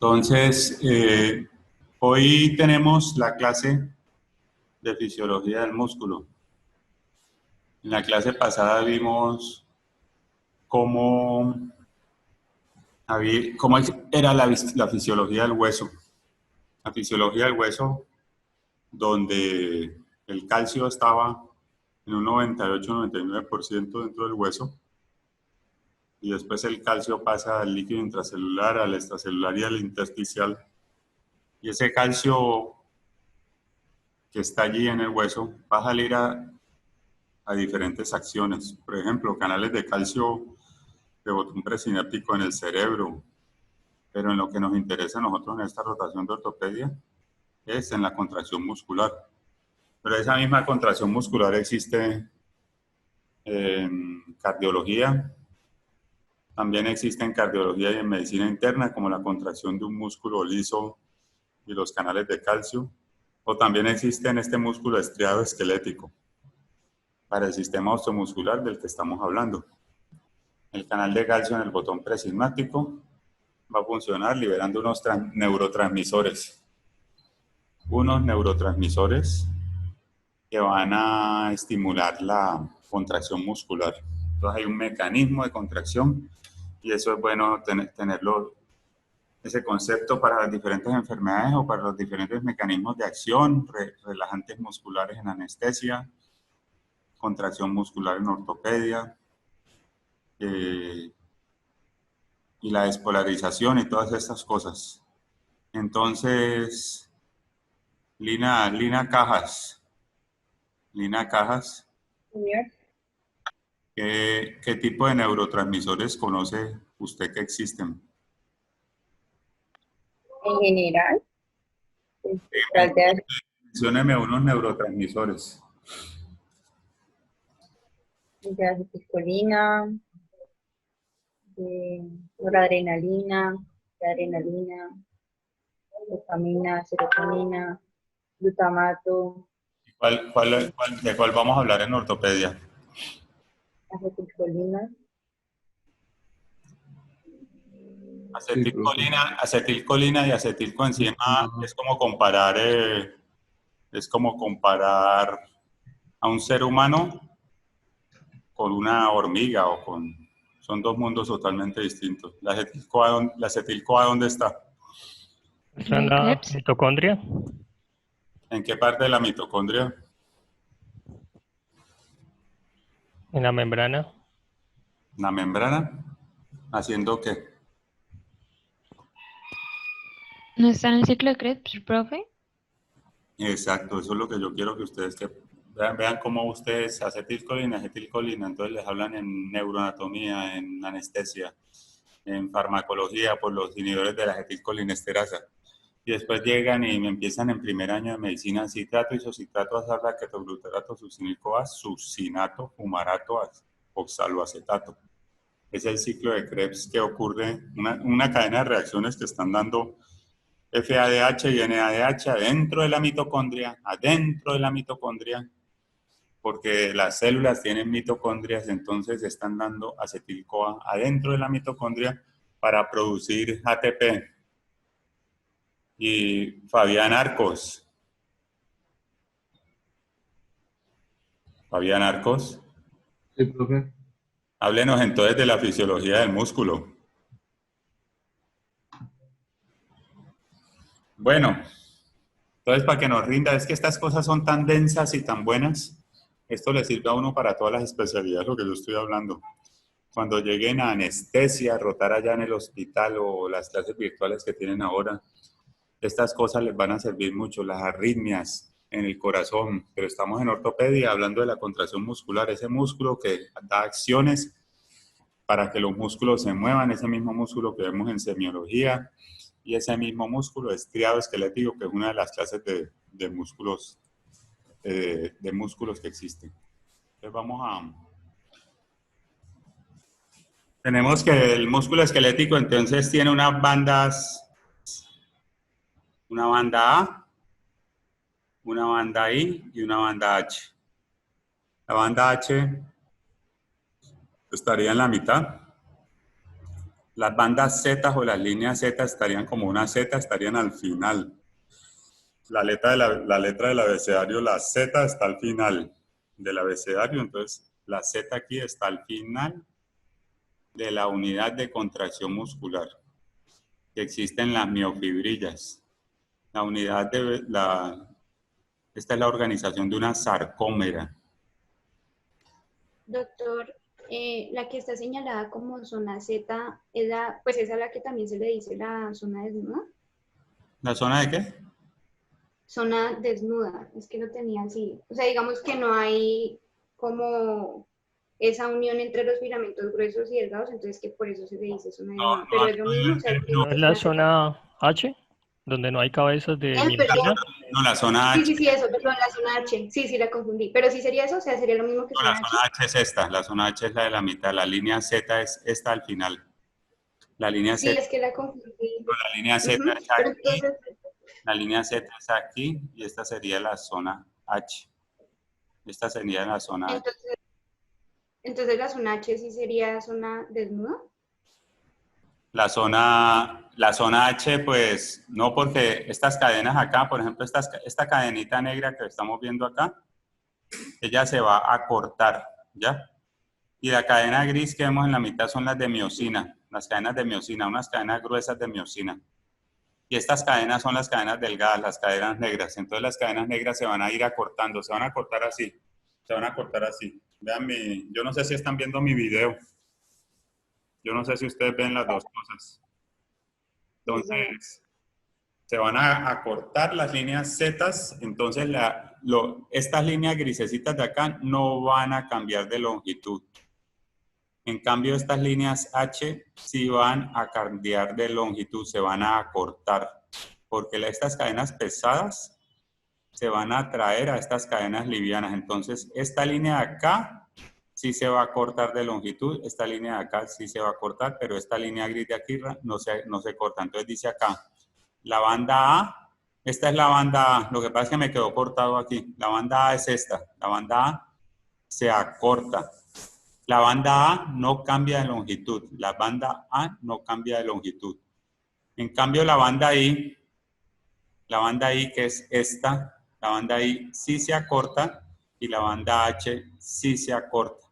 Entonces, hoy tenemos la clase de fisiología del músculo. En la clase pasada vimos cómo, cómo era la fisiología del hueso. La fisiología del hueso, donde el calcio estaba en un 98-99% dentro del hueso, y después el calcio pasa al líquido intracelular, al extracelular y al intersticial. Y ese calcio que está allí en el hueso va a salir a diferentes acciones. Por ejemplo, canales de calcio de botón presináptico en el cerebro. Pero en lo que nos interesa a nosotros en esta rotación de ortopedia es en la contracción muscular. Pero esa misma contracción muscular existe en cardiología. También existe en cardiología y en medicina interna, como la contracción de un músculo liso y los canales de calcio. O también existe en este músculo estriado esquelético, para el sistema osteomuscular del que estamos hablando. El canal de calcio en el botón presismático va a funcionar liberando unos neurotransmisores. Unos neurotransmisores que van a estimular la contracción muscular. Entonces hay un mecanismo de contracción y eso es bueno tenerlo, ese concepto para las diferentes enfermedades o para los diferentes mecanismos de acción, relajantes musculares en anestesia, contracción muscular en ortopedia, y la despolarización y todas estas cosas. Entonces, Lina Cajas, Señor. ¿qué tipo de neurotransmisores conoce usted que existen? En general, trate de Mencióneme unos neurotransmisores. acetilcolina, noradrenalina, adrenalina, dopamina, serotonina, glutamato, ¿De cuál vamos a hablar en ortopedia? acetilcolina, Acetilcolina y acetilcoenzima es como comparar a un ser humano con una hormiga son dos mundos totalmente distintos. ¿La acetil-CoA dónde está? ¿Está en la mitocondria? ¿En qué parte de la mitocondria? ¿En la membrana? ¿La membrana? ¿Haciendo qué? ¿No está en el ciclo de Krebs, profe? Exacto, eso es lo que yo quiero que ustedes vean cómo ustedes acetilcolina, entonces les hablan en neuroanatomía, en anestesia, en farmacología por los inhibidores de la acetilcolinesterasa. Y después llegan y me empiezan en primer año de medicina citrato, isocitrato, azarraquetoglutarato, succinil-CoA, succinato, fumarato, oxaloacetato. Es el ciclo de Krebs que ocurre, una cadena de reacciones que están dando FADH y NADH adentro de la mitocondria, porque las células tienen mitocondrias, entonces están dando acetil-CoA adentro de la mitocondria para producir ATP. Y Fabián Arcos. Sí, profe. Háblenos entonces de la fisiología del músculo. Bueno, entonces para que nos rinda, es que estas cosas son tan densas y tan buenas, esto le sirve a uno para todas las especialidades, lo que yo estoy hablando. Cuando lleguen a anestesia, a rotar allá en el hospital o las clases virtuales que tienen ahora, estas cosas les van a servir mucho, las arritmias en el corazón, pero estamos en ortopedia hablando de la contracción muscular, ese músculo que da acciones para que los músculos se muevan, ese mismo músculo que vemos en semiología, y ese mismo músculo estriado esquelético, que es una de las clases de músculos que existen. Entonces vamos a... Tenemos que el músculo esquelético entonces tiene unas bandas, una banda A, una banda I y una banda H. La banda H estaría en la mitad, Las bandas Z o las líneas Z estarían como una Z, estarían al final. La letra del abecedario, la Z está al final del abecedario, entonces la Z aquí está al final de la unidad de contracción muscular que existe en las miofibrillas. La unidad esta es la organización de una sarcómera. Doctor, la que está señalada como zona Z, pues esa es la que también se le dice la zona desnuda. ¿La zona de qué? Zona desnuda, es que lo tenía así. O sea, digamos que no hay como esa unión entre los filamentos gruesos y delgados, entonces que por eso se le dice zona desnuda. Pero es lo mismo, o sea, ¿No es la zona H? Donde no hay cabezas de miocina. No, la zona H. Sí, eso, perdón, la zona H. Sí, la confundí. Pero sí sería eso, o sea, sería lo mismo que No, zona la H. zona H es esta, la zona H es la de la mitad, la línea Z es esta al final. La línea Sí, Z. es que la confundí. No, la línea Z es Pero aquí, entonces, la línea Z es aquí y esta sería la zona H. Esta sería la zona H. entonces la zona H sí sería zona desnuda. La zona H, pues, no, porque estas cadenas acá, por ejemplo, esta cadenita negra que estamos viendo acá, ella se va a cortar, ¿ya? Y la cadena gris que vemos en la mitad son las de miosina, las cadenas de miosina, unas cadenas gruesas de miosina. Y estas cadenas son las cadenas delgadas, las cadenas negras. Entonces las cadenas negras se van a ir acortando, se van a cortar así, se van a cortar así. Vean yo no sé si están viendo mi video. Yo no sé si ustedes ven las dos cosas. Entonces, se van a cortar las líneas Z, entonces estas líneas grisecitas de acá no van a cambiar de longitud. En cambio, estas líneas H sí van a cambiar de longitud, se van a acortar, porque estas cadenas pesadas se van a atraer a estas cadenas livianas. Entonces, esta línea de acá sí se va a cortar de longitud, esta línea de acá sí se va a cortar, pero esta línea gris de aquí no se corta. Entonces dice acá, la banda A, esta es la banda A, lo que pasa es que me quedó cortado aquí. La banda A es esta, la banda A se acorta. La banda A no cambia de longitud, la banda A no cambia de longitud. En cambio la banda I que es esta, la banda I sí se acorta y la banda H sí se acorta.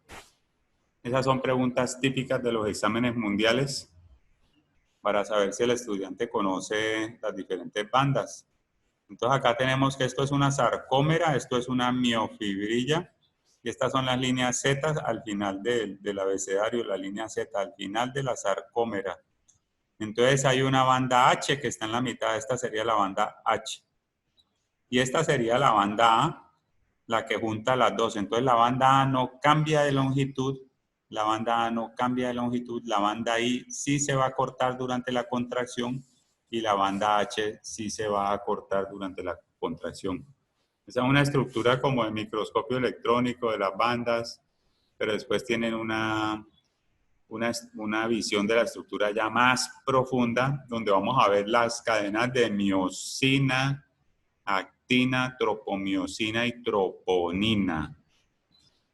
Esas son preguntas típicas de los exámenes mundiales para saber si el estudiante conoce las diferentes bandas. Entonces acá tenemos que esto es una sarcómera, esto es una miofibrilla y estas son las líneas Z al final del abecedario, la línea Z al final de la sarcómera. Entonces hay una banda H que está en la mitad, esta sería la banda H. Y esta sería la banda A, la que junta las dos. Entonces la banda A no cambia de longitud, la banda A no cambia de longitud, la banda I sí se va a cortar durante la contracción y la banda H sí se va a cortar durante la contracción. Esa es una estructura como de microscopio electrónico de las bandas, pero después tienen una visión de la estructura ya más profunda, donde vamos a ver las cadenas de miosina, actina, tropomiosina y troponina.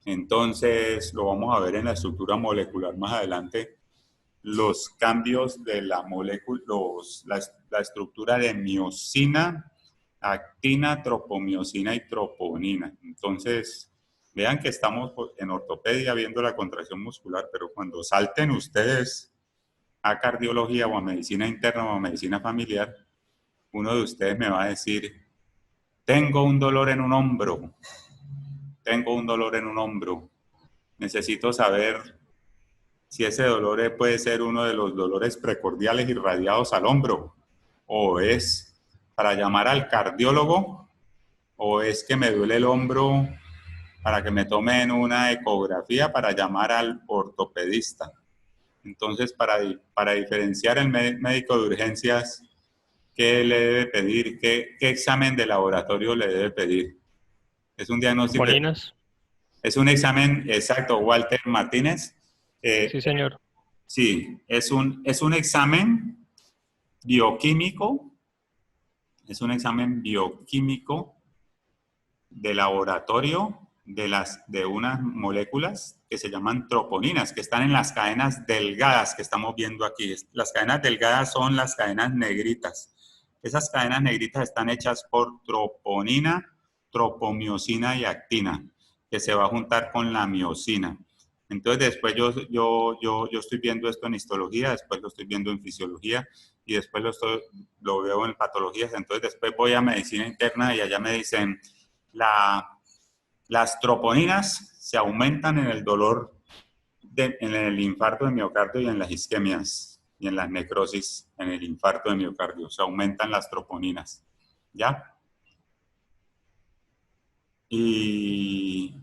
Entonces, lo vamos a ver en la estructura molecular más adelante, los cambios de la molécula, la estructura de miosina, actina, tropomiosina y troponina. Entonces, vean que estamos en ortopedia viendo la contracción muscular, pero cuando salten ustedes a cardiología o a medicina interna o a medicina familiar, uno de ustedes me va a decir, tengo un dolor en un hombro. Tengo un dolor en un hombro. Necesito saber si ese dolor puede ser uno de los dolores precordiales irradiados al hombro, o es para llamar al cardiólogo, o es que me duele el hombro para que me tomen una ecografía para llamar al ortopedista. Entonces, para diferenciar el médico de urgencias, ¿qué le debe pedir? ¿Qué examen de laboratorio le debe pedir? Es un diagnóstico. Molinas. Es un examen, exacto, Walter Martínez. Sí, señor. Sí, es un examen bioquímico. Es un examen bioquímico de laboratorio de unas moléculas que se llaman troponinas, que están en las cadenas delgadas que estamos viendo aquí. Las cadenas delgadas son las cadenas negritas. Esas cadenas negritas están hechas por troponina, tropomiosina y actina, que se va a juntar con la miosina. Entonces después yo estoy viendo esto en histología, después lo estoy viendo en fisiología y después lo veo en patologías. Entonces después voy a medicina interna y allá me dicen, las troponinas se aumentan en el dolor, en el infarto de miocardio y en las isquemias y en las necrosis en el infarto de miocardio. Se aumentan las troponinas, ¿ya? Y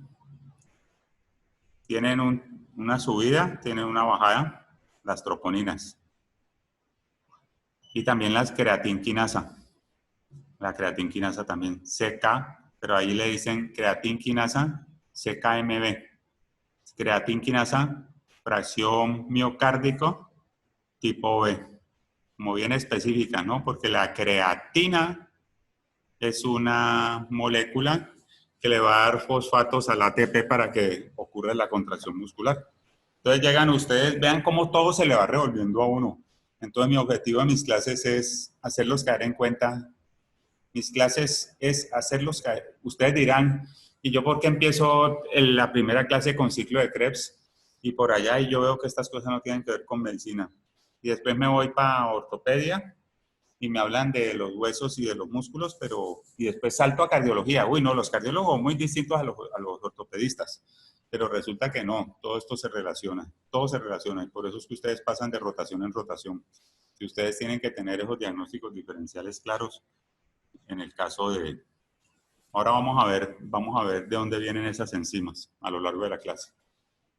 tienen una subida, tienen una bajada, las troponinas. Y también las creatinquinasa. La creatinquinasa también, CK, pero ahí le dicen creatinquinasa CKMB. Creatinquinasa, fracción miocárdico, tipo B. Como bien específica, ¿no? Porque la creatina es una molécula que le va a dar fosfatos al ATP para que ocurra la contracción muscular. Entonces llegan ustedes, vean cómo todo se le va revolviendo a uno. Entonces mi objetivo de mis clases es hacerlos caer en cuenta. Mis clases es hacerlos caer. Ustedes dirán, ¿y yo por qué empiezo la primera clase con ciclo de Krebs? Y por allá, y yo veo que estas cosas no tienen que ver con medicina. Y después me voy para ortopedia y me hablan de los huesos y de los músculos, y después salto a cardiología. Uy, no, los cardiólogos muy distintos a los ortopedistas. Pero resulta que no, todo esto se relaciona, todo se relaciona. Y por eso es que ustedes pasan de rotación en rotación. Y ustedes tienen que tener esos diagnósticos diferenciales claros en el caso de... Ahora vamos a ver de dónde vienen esas enzimas a lo largo de la clase.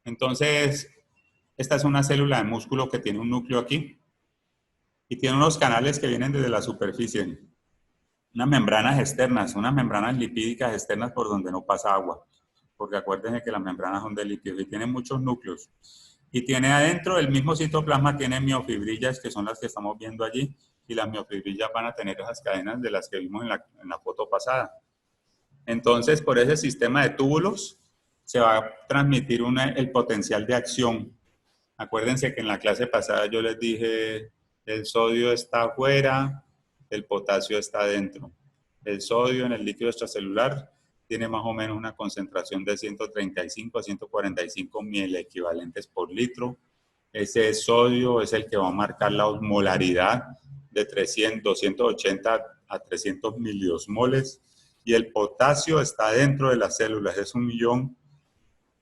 Entonces, esta es una célula de músculo que tiene un núcleo aquí y tiene unos canales que vienen desde la superficie. Unas membranas externas, unas membranas lipídicas externas por donde no pasa agua. Porque acuérdense que las membranas son de lípidos y tienen muchos núcleos. Y tiene adentro el mismo citoplasma, tiene miofibrillas, que son las que estamos viendo allí, y las miofibrillas van a tener esas cadenas de las que vimos en la foto pasada. Entonces, por ese sistema de túbulos se va a transmitir el potencial de acción. Acuérdense que en la clase pasada yo les dije, el sodio está afuera, el potasio está adentro. El sodio en el líquido extracelular tiene más o menos una concentración de 135 a 145 milequivalentes por litro. Ese sodio es el que va a marcar la osmolaridad de 280 a 300 miliosmoles. Y el potasio está dentro de las células, es 1 millón,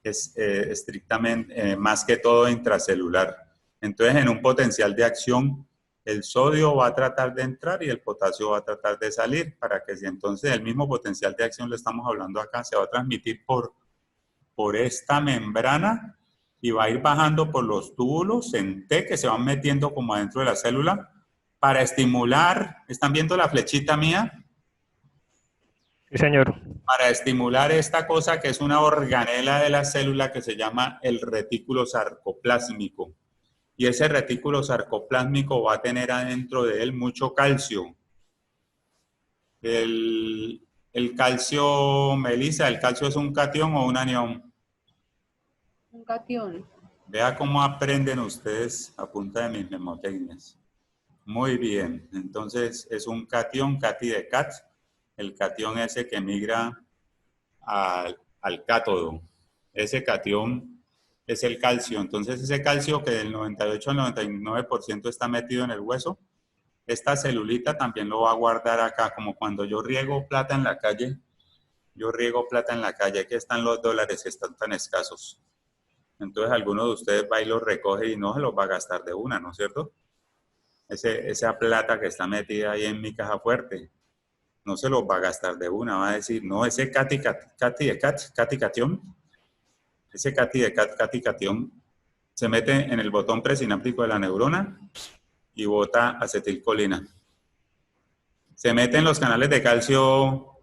es estrictamente, más que todo intracelular. Entonces, en un potencial de acción, el sodio va a tratar de entrar y el potasio va a tratar de salir, para que si entonces el mismo potencial de acción, le estamos hablando acá, se va a transmitir por esta membrana y va a ir bajando por los túbulos en T que se van metiendo como adentro de la célula para estimular, ¿están viendo la flechita mía? Sí, señor. Para estimular esta cosa que es una organela de la célula que se llama el retículo sarcoplásmico. Y ese retículo sarcoplásmico va a tener adentro de él mucho calcio. El calcio, Melissa, ¿el calcio es un catión o un anión? Un catión. Vea cómo aprenden ustedes a punta de mis memotecnias. Muy bien. Entonces es un catión, cati de cat. El catión ese que migra al cátodo. Ese catión es el calcio. Entonces ese calcio que del 98 al 99% está metido en el hueso, esta celulita también lo va a guardar acá, como cuando yo riego plata en la calle. Yo riego plata en la calle, aquí están los dólares que están tan escasos. Entonces alguno de ustedes va y los recoge y no se los va a gastar de una, ¿no es cierto? Esa plata que está metida ahí en mi caja fuerte, no se los va a gastar de una, va a decir, no, ese caticatión, ese caticatión se mete en el botón presináptico de la neurona y bota acetilcolina. Se mete en los canales de calcio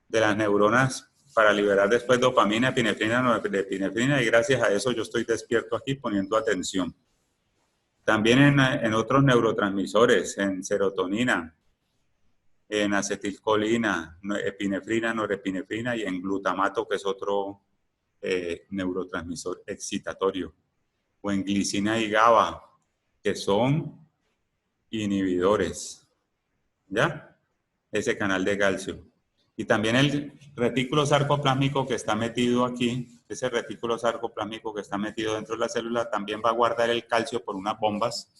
de las neuronas para liberar después dopamina, epinefrina, norepinefrina, y gracias a eso yo estoy despierto aquí poniendo atención. También en otros neurotransmisores, en serotonina, en acetilcolina, epinefrina, norepinefrina y en glutamato, que es otro neurotransmisor excitatorio, o en glicina y GABA, que son inhibidores, ¿ya? Ese canal de calcio. Y también el retículo sarcoplásmico que está metido aquí, ese retículo sarcoplásmico que está metido dentro de la célula, también va a guardar el calcio por unas bombas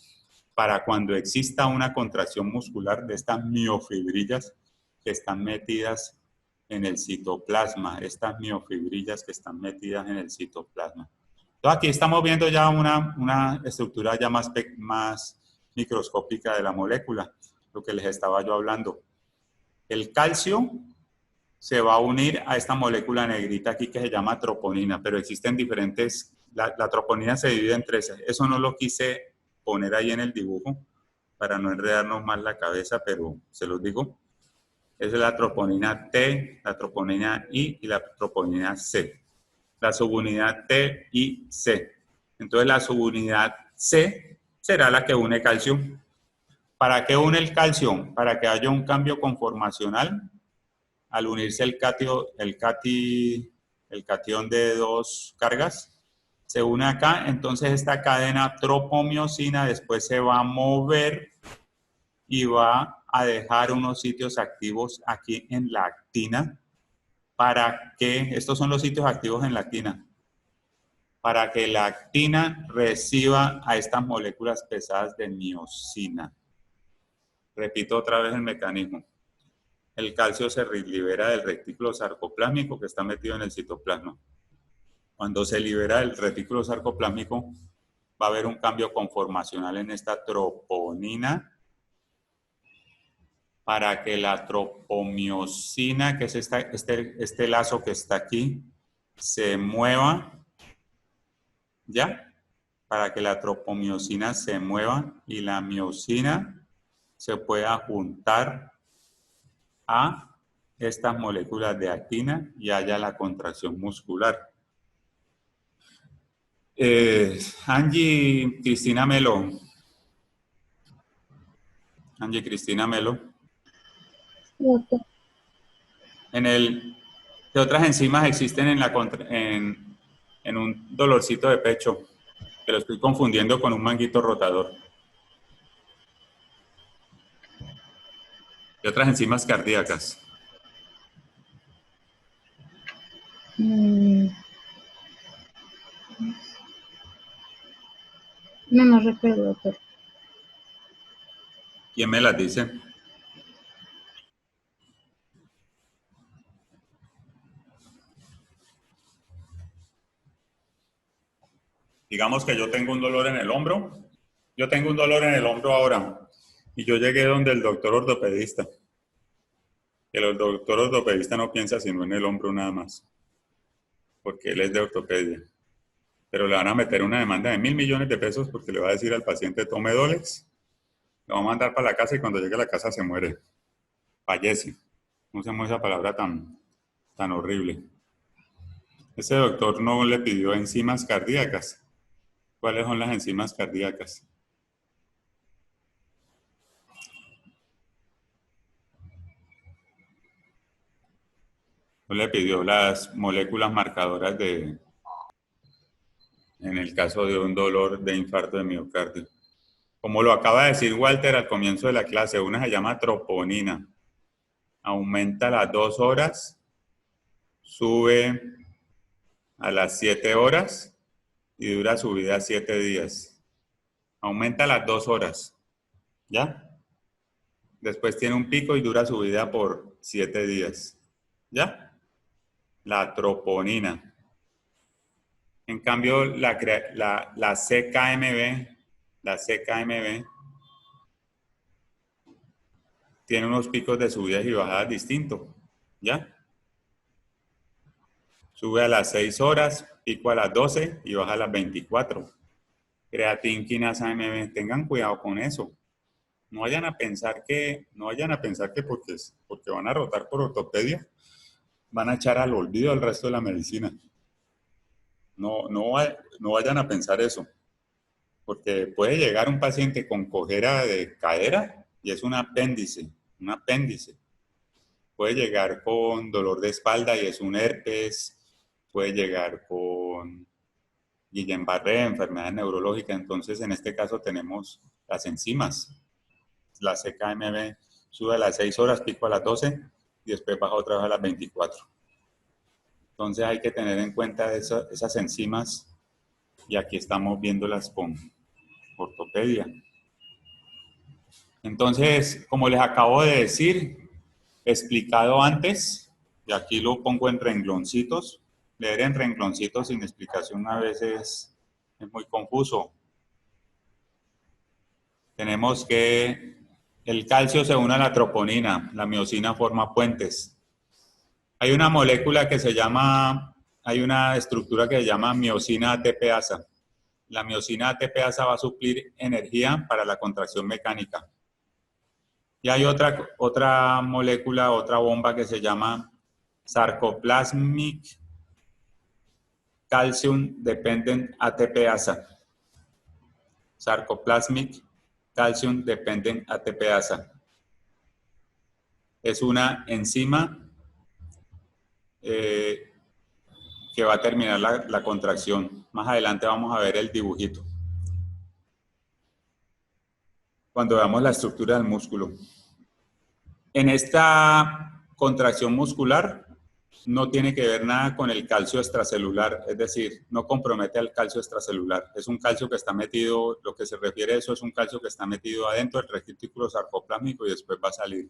para cuando exista una contracción muscular de estas miofibrillas que están metidas en el citoplasma, estas miofibrillas que están metidas en el citoplasma. Entonces aquí estamos viendo ya una estructura ya más microscópica de la molécula, lo que les estaba yo hablando. El calcio se va a unir a esta molécula negrita aquí que se llama troponina, pero existen diferentes, la troponina se divide en tres. Eso no lo quise poner ahí en el dibujo para no enredarnos más la cabeza, pero se los digo. Esa es la troponina T, la troponina I y la troponina C. La subunidad T y C. Entonces la subunidad C será la que une calcio. ¿Para qué une el calcio? Para que haya un cambio conformacional al unirse el catión de dos cargas. Se une acá, entonces esta cadena tropomiosina después se va a mover y va a dejar unos sitios activos aquí en la actina. Para que, estos son los sitios activos en la actina, para que la actina reciba a estas moléculas pesadas de miosina. Repito otra vez el mecanismo. El calcio se libera del retículo sarcoplásmico que está metido en el citoplasma. Cuando se libera del retículo sarcoplásmico, va a haber un cambio conformacional en esta troponina para que la tropomiosina, que es este lazo que está aquí, se mueva, ¿ya? Para que la tropomiosina se mueva y la miosina se pueda juntar a estas moléculas de actina y haya la contracción muscular. Angie Cristina Melo. Angie Cristina Melo. ¿Qué otras enzimas existen en un dolorcito de pecho? Que lo estoy confundiendo con un manguito rotador. ¿Qué otras enzimas cardíacas? No recuerdo, doctor. ¿Quién me las dice? Digamos que yo tengo un dolor en el hombro. Yo tengo un dolor en el hombro ahora. Y yo llegué donde el doctor ortopedista. El doctor ortopedista no piensa sino en el hombro nada más. Porque él es de ortopedia. Pero le van a meter una demanda de 1.000 millones de pesos porque le va a decir al paciente tome Dolex. Lo va a mandar para la casa y cuando llegue a la casa se muere. Fallece. No usemos esa palabra tan horrible. Ese doctor no le pidió enzimas cardíacas. ¿Cuáles son las enzimas cardíacas? No le pidió las moléculas marcadoras en el caso de un dolor de infarto de miocardio. Como lo acaba de decir Walter al comienzo de la clase, una se llama troponina. Aumenta a las 2 horas, sube a las 7 horas y dura su vida 7 días. Aumenta a las 2 horas, ¿ya? Después tiene un pico y dura su vida por 7 días, ¿ya? La troponina. En cambio, la CKMB tiene unos picos de subidas y bajadas distintos, ¿ya? Sube a las 6 horas, pico a las 12 y baja a las 24. Creatinquinasa MB, tengan cuidado con eso. No vayan a pensar que porque van a rotar por ortopedia, van a echar al olvido el resto de la medicina. No vayan a pensar eso. Porque puede llegar un paciente con cojera de cadera y es un apéndice. puede llegar con dolor de espalda y es un herpes, puede llegar con Guillain-Barré, enfermedad neurológica. Entonces, en este caso tenemos las enzimas. La CKMB sube a las 6 horas, pico a las 12 y después baja otra vez a las 24. Entonces hay que tener en cuenta esas enzimas y aquí estamos viéndolas con ortopedia. Entonces, como les acabo de decir, explicado antes, y aquí lo pongo en rengloncitos. Leer en rengloncitos sin explicación a veces es muy confuso. Tenemos que el calcio se une a la troponina, la miosina forma puentes. Hay una molécula que se llama, hay una estructura que se llama miosina ATPasa. La miosina ATPasa va a suplir energía para la contracción mecánica. Y hay otra molécula, otra bomba que se llama Sarcoplasmic Calcium Dependent ATPasa. Sarcoplasmic Calcium Dependent ATPasa. Es una enzima que va a terminar la contracción. Más adelante vamos a ver el dibujito. Cuando veamos la estructura del músculo. En esta contracción muscular no tiene que ver nada con el calcio extracelular, es decir, no compromete al calcio extracelular. Es un calcio que está metido, lo que se refiere a eso es un calcio que está metido adentro del retículo sarcoplásmico y después va a salir.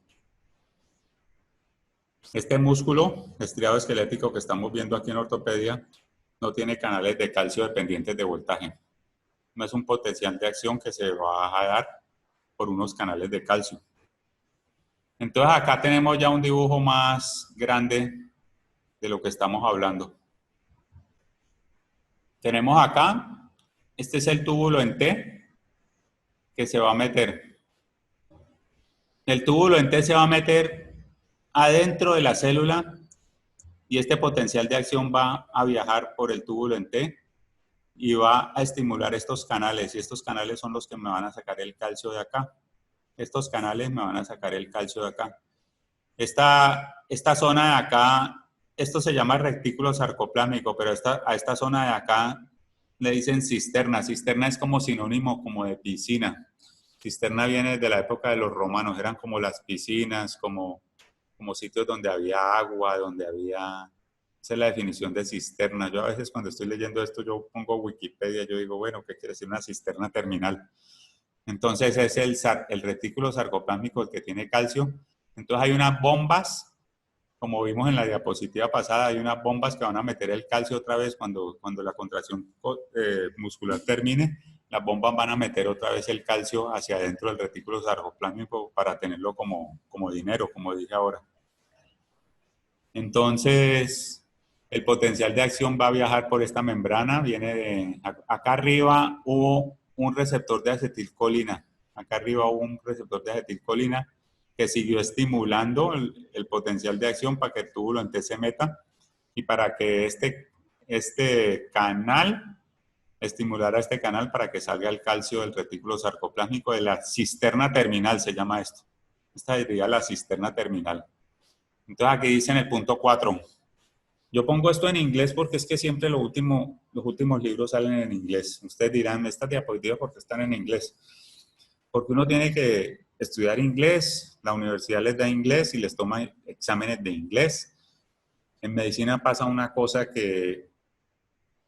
Este músculo estriado esquelético que estamos viendo aquí en ortopedia no tiene canales de calcio dependientes de voltaje. No es un potencial de acción que se va a dar por unos canales de calcio. Entonces acá tenemos ya un dibujo más grande de lo que estamos hablando. Tenemos acá, este es el túbulo en T que se va a meter. El túbulo en T se va a meter adentro de la célula y este potencial de acción va a viajar por el túbulo en T y va a estimular estos canales, y estos canales son los que me van a sacar el calcio de acá. Estos canales me van a sacar el calcio de acá. Esta zona de acá, esto se llama retículo sarcoplásmico, pero a esta zona de acá le dicen cisterna. Cisterna es como sinónimo como de piscina. Cisterna viene de la época de los romanos, eran como las piscinas, como sitios donde había agua, donde había... Esa es la definición de cisterna. Yo a veces cuando estoy leyendo esto, yo pongo Wikipedia, yo digo, bueno, ¿qué quiere decir una cisterna terminal? Entonces es el retículo sarcoplásmico el que tiene calcio. Entonces hay unas bombas, como vimos en la diapositiva pasada, hay unas bombas que van a meter el calcio otra vez cuando la contracción muscular termine. Las bombas van a meter otra vez el calcio hacia adentro del retículo sarcoplásmico para tenerlo como dinero, como dije ahora. Entonces, el potencial de acción va a viajar por esta membrana, viene de... Acá arriba hubo un receptor de acetilcolina. Acá arriba hubo un receptor de acetilcolina que siguió estimulando el potencial de acción para que el túbulo en T se meta y para que este canal, estimulara este canal para que salga el calcio del retículo sarcoplásmico de la cisterna terminal, se llama esto. Esta sería la cisterna terminal. Entonces aquí dice en el punto 4. Yo pongo esto en inglés porque es que siempre los últimos libros salen en inglés. Ustedes dirán, estas diapositivas, ¿por qué están en inglés? Porque uno tiene que estudiar inglés, la universidad les da inglés y les toma exámenes de inglés. En medicina pasa una cosa que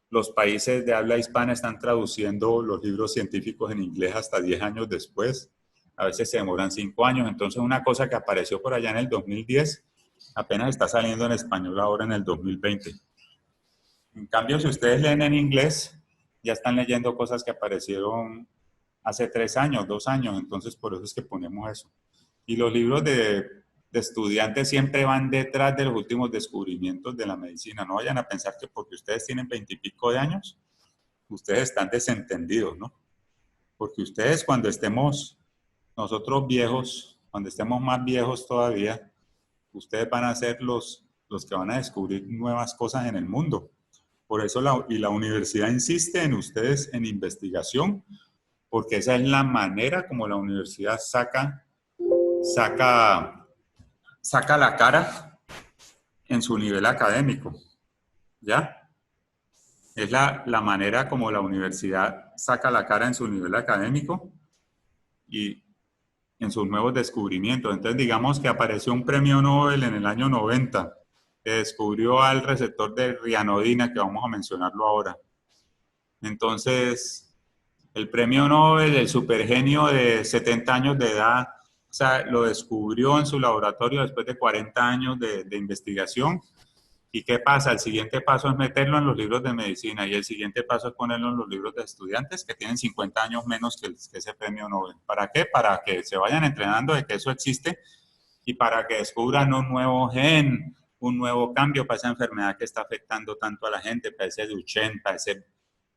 los países de habla hispana están traduciendo los libros científicos en inglés hasta 10 años después. A veces se demoran 5 años. Entonces una cosa que apareció por allá en el 2010 apenas está saliendo en español ahora en el 2020. En cambio, si ustedes leen en inglés, ya están leyendo cosas que aparecieron hace 3 años, 2 años, entonces por eso es que ponemos eso. Y los libros de estudiantes siempre van detrás de los últimos descubrimientos de la medicina. No vayan a pensar que porque ustedes tienen 20 y pico de años, ustedes están desentendidos, ¿no? Porque ustedes cuando estemos nosotros viejos, cuando estemos más viejos todavía, ustedes van a ser los que van a descubrir nuevas cosas en el mundo. Por eso la universidad insiste en ustedes en investigación, porque esa es la manera como la universidad saca saca la cara en su nivel académico, ¿ya? Es la manera como la universidad saca la cara en su nivel académico y en sus nuevos descubrimientos. Entonces, digamos que apareció un premio Nobel en el año 90, que descubrió al receptor de rianodina, que vamos a mencionarlo ahora. Entonces, el premio Nobel, el supergenio de 70 años de edad, o sea, lo descubrió en su laboratorio después de 40 años de investigación. ¿Y qué pasa? El siguiente paso es meterlo en los libros de medicina y el siguiente paso es ponerlo en los libros de estudiantes que tienen 50 años menos que ese premio Nobel. ¿Para qué? Para que se vayan entrenando de que eso existe y para que descubran un nuevo gen, un nuevo cambio para esa enfermedad que está afectando tanto a la gente, para ese Duchenne,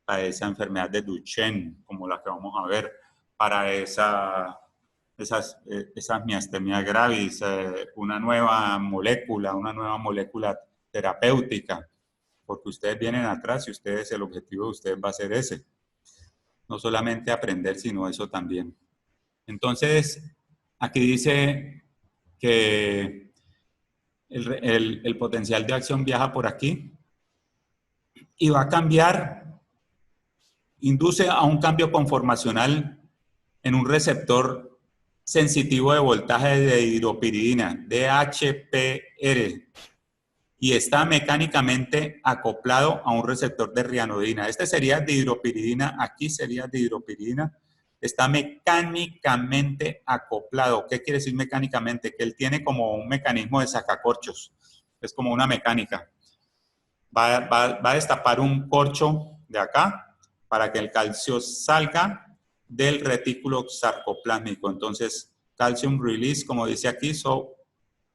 para esa enfermedad de Duchenne, como la que vamos a ver, para esas miastenia gravis, una nueva molécula terapéutica, porque ustedes vienen atrás y ustedes, el objetivo de ustedes va a ser ese. No solamente aprender, sino eso también. Entonces, aquí dice que el potencial de acción viaja por aquí y va a cambiar, induce a un cambio conformacional en un receptor sensitivo de voltaje de dihidropiridina, DHPR, y está mecánicamente acoplado a un receptor de rianodina. Este sería dihidropiridina, aquí sería dihidropiridina. Está mecánicamente acoplado. ¿Qué quiere decir mecánicamente? Que él tiene como un mecanismo de sacacorchos. Es como una mecánica. Va a destapar un corcho de acá para que el calcio salga del retículo sarcoplásmico. Entonces, calcium release, como dice aquí,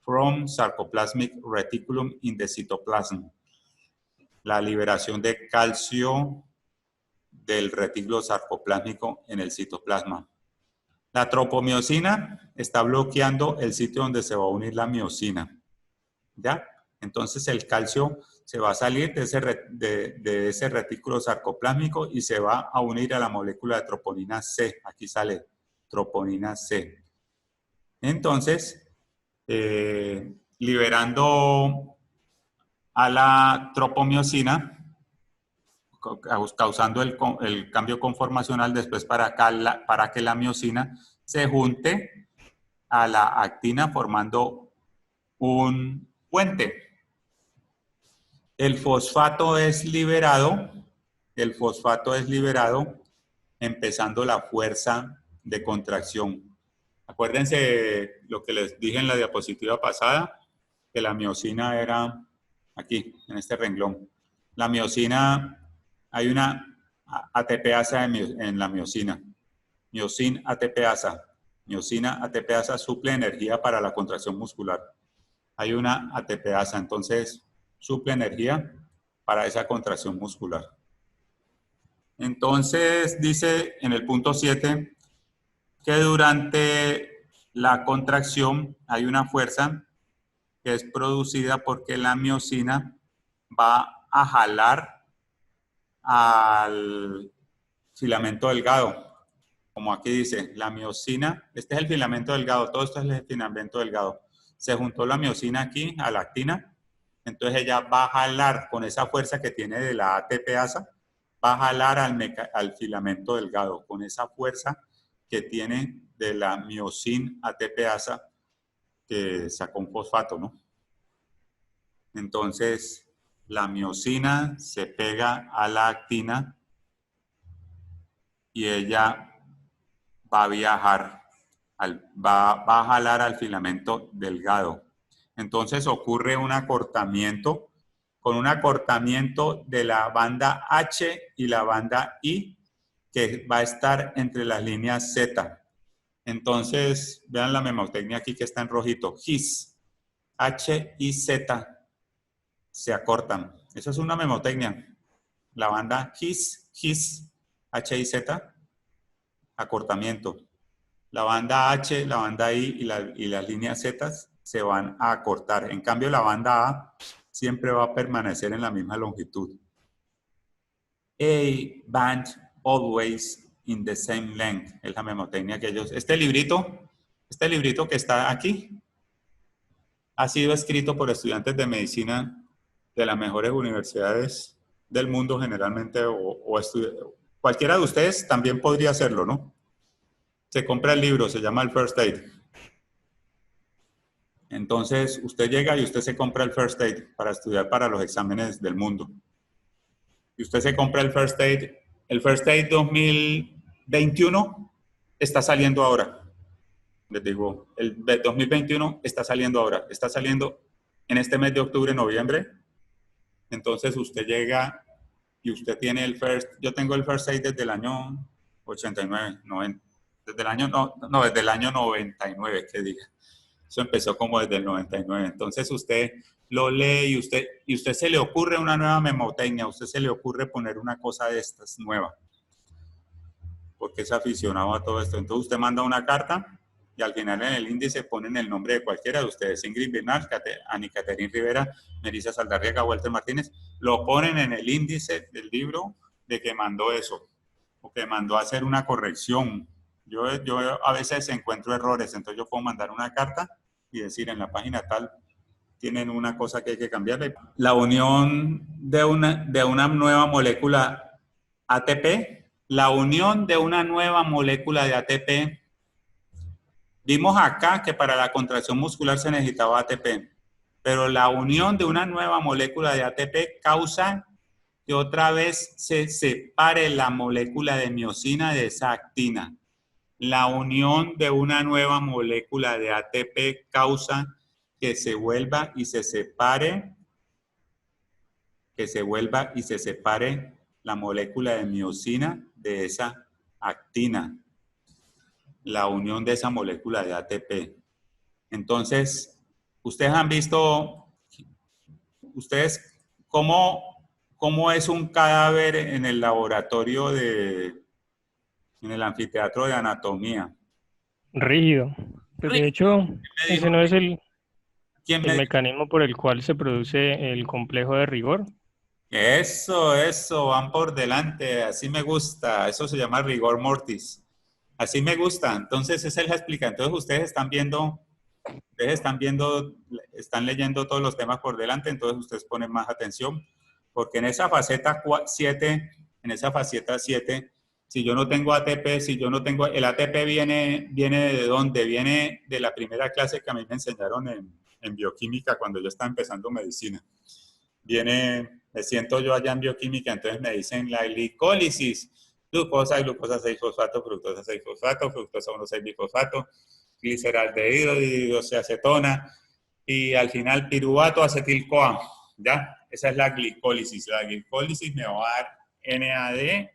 from sarcoplasmic reticulum in the cytoplasm. La liberación de calcio del retículo sarcoplásmico en el citoplasma. La tropomiosina está bloqueando el sitio donde se va a unir la miosina. ¿Ya? Entonces el calcio se va a salir de ese retículo sarcoplásmico y se va a unir a la molécula de troponina C. Aquí sale troponina C. Entonces, liberando a la tropomiosina, causando el cambio conformacional después para que la miosina se junte a la actina formando un puente. El fosfato es liberado empezando la fuerza de contracción. Acuérdense lo que les dije en la diapositiva pasada, que la miosina era aquí, en este renglón. La miosina, hay una ATPasa en la miosina. Miosina ATPasa suple energía para la contracción muscular. Hay una ATPasa, entonces suple energía para esa contracción muscular. Entonces dice en el punto 7 que durante la contracción hay una fuerza que es producida porque la miosina va a jalar al filamento delgado. Como aquí dice, la miosina, este es el filamento delgado, todo esto es el filamento delgado. Se juntó la miosina aquí a la actina, entonces ella va a jalar con esa fuerza que tiene de la ATPasa, va a jalar al filamento delgado con esa fuerza que tiene de la miosina ATPasa que sacó un fosfato, ¿no? Entonces, la miosina se pega a la actina y ella va a viajar, va a jalar al filamento delgado. Entonces ocurre un acortamiento, con un acortamiento de la banda H y la banda I, que va a estar entre las líneas Z. Entonces, vean la memotecnia aquí que está en rojito. His, H y Z se acortan. Esa es una memotecnia. La banda His, H y Z, acortamiento. La banda H, la banda I y las líneas Z se van a acortar. En cambio, la banda A siempre va a permanecer en la misma longitud. A band always in the same length. Es la memotecnia que ellos... Este librito que está aquí, ha sido escrito por estudiantes de medicina de las mejores universidades del mundo generalmente, cualquiera de ustedes también podría hacerlo, ¿no? Se compra el libro, se llama el First Aid. Entonces, usted llega y usted se compra el First Aid para estudiar para los exámenes del mundo. Y usted se compra el First Aid 2021 está saliendo ahora. Les digo, el 2021 está saliendo ahora. Está saliendo en este mes de octubre, noviembre. Entonces, usted llega y usted tiene el yo tengo el First Aid desde el año 89, 90. Desde el año, desde el año 99, que diga. Eso empezó como desde el 99. Entonces usted lo lee y usted se le ocurre una nueva memotecnia, a usted se le ocurre poner una cosa de estas nueva. Porque es aficionado a todo esto. Entonces usted manda una carta y al final en el índice ponen el nombre de cualquiera de ustedes. Ingrid Bernal, Ani Caterín Rivera, Melissa Saldarriaga, Walter Martínez. Lo ponen en el índice del libro de que mandó eso. O que mandó a hacer una corrección. Yo a veces encuentro errores, entonces yo puedo mandar una carta y decir en la página tal tienen una cosa que hay que cambiarle. La unión de una nueva molécula ATP, la unión de una nueva molécula de ATP, vimos acá que para la contracción muscular se necesitaba ATP, pero la unión de una nueva molécula de ATP causa que otra vez se separe la molécula de miosina de esa actina. La unión de una nueva molécula de ATP causa que se vuelva y se separe, la molécula de miosina de esa actina. La unión de esa molécula de ATP. Entonces, ustedes han visto, cómo es un cadáver en el laboratorio en el anfiteatro de anatomía. Rígido. Pues de hecho, ese no es el ¿Quién me mecanismo por el cual se produce el complejo de rigor. Eso, van por delante, así me gusta, eso se llama rigor mortis. Así me gusta, entonces esa es la explicación. Entonces ustedes están leyendo todos los temas por delante, entonces ustedes ponen más atención, porque en esa faceta 7, si yo no tengo ATP, el ATP viene ¿de dónde? Viene de la primera clase que a mí me enseñaron en bioquímica cuando yo estaba empezando medicina. Me siento yo allá en bioquímica, entonces me dicen la glicólisis, glucosa 6-fosfato, fructosa 6-fosfato, fructosa 1,6-bifosfato, gliceraldehído, dioxiacetona y al final piruvato acetil-CoA, ¿ya? Esa es la glicólisis. La glicólisis me va a dar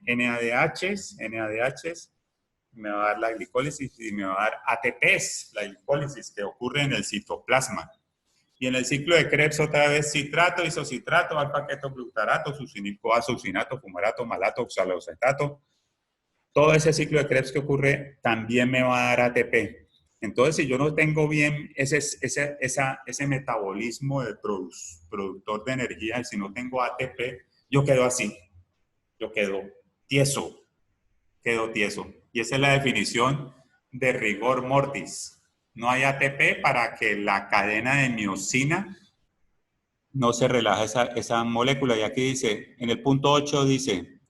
NADHs, me va a dar la glicólisis y me va a dar ATPs, la glicólisis que ocurre en el citoplasma. Y en el ciclo de Krebs otra vez citrato, isocitrato, alfa-ketoglutarato, succinil-CoA, succinato, fumarato, malato, oxaloacetato. Todo ese ciclo de Krebs que ocurre también me va a dar ATP. Entonces, si yo no tengo bien ese metabolismo de productor de energía, si no tengo ATP, yo quedo así. Yo quedo tieso. Y esa es la definición de rigor mortis. No hay ATP para que la cadena de miosina no se relaje esa molécula. Y aquí dice, en el punto 8 dice,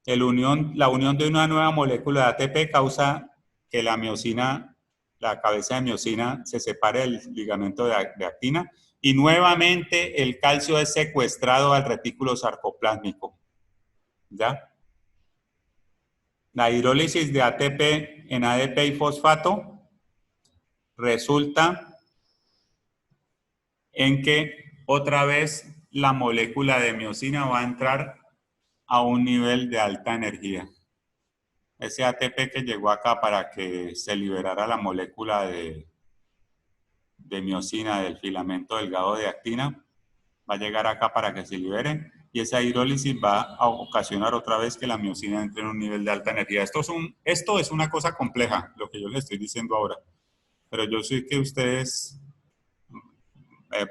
la unión de una nueva molécula de ATP causa que la cabeza de miosina se separe del ligamento de actina y nuevamente el calcio es secuestrado al retículo sarcoplásmico. ¿Ya? La hidrólisis de ATP en ADP y fosfato resulta en que otra vez la molécula de miosina va a entrar a un nivel de alta energía. Ese ATP que llegó acá para que se liberara la molécula de miosina del filamento delgado de actina, va a llegar acá para que se libere y esa hidrólisis va a ocasionar otra vez que la miosina entre en un nivel de alta energía. Esto es una cosa compleja, lo que yo les estoy diciendo ahora. Pero yo sé que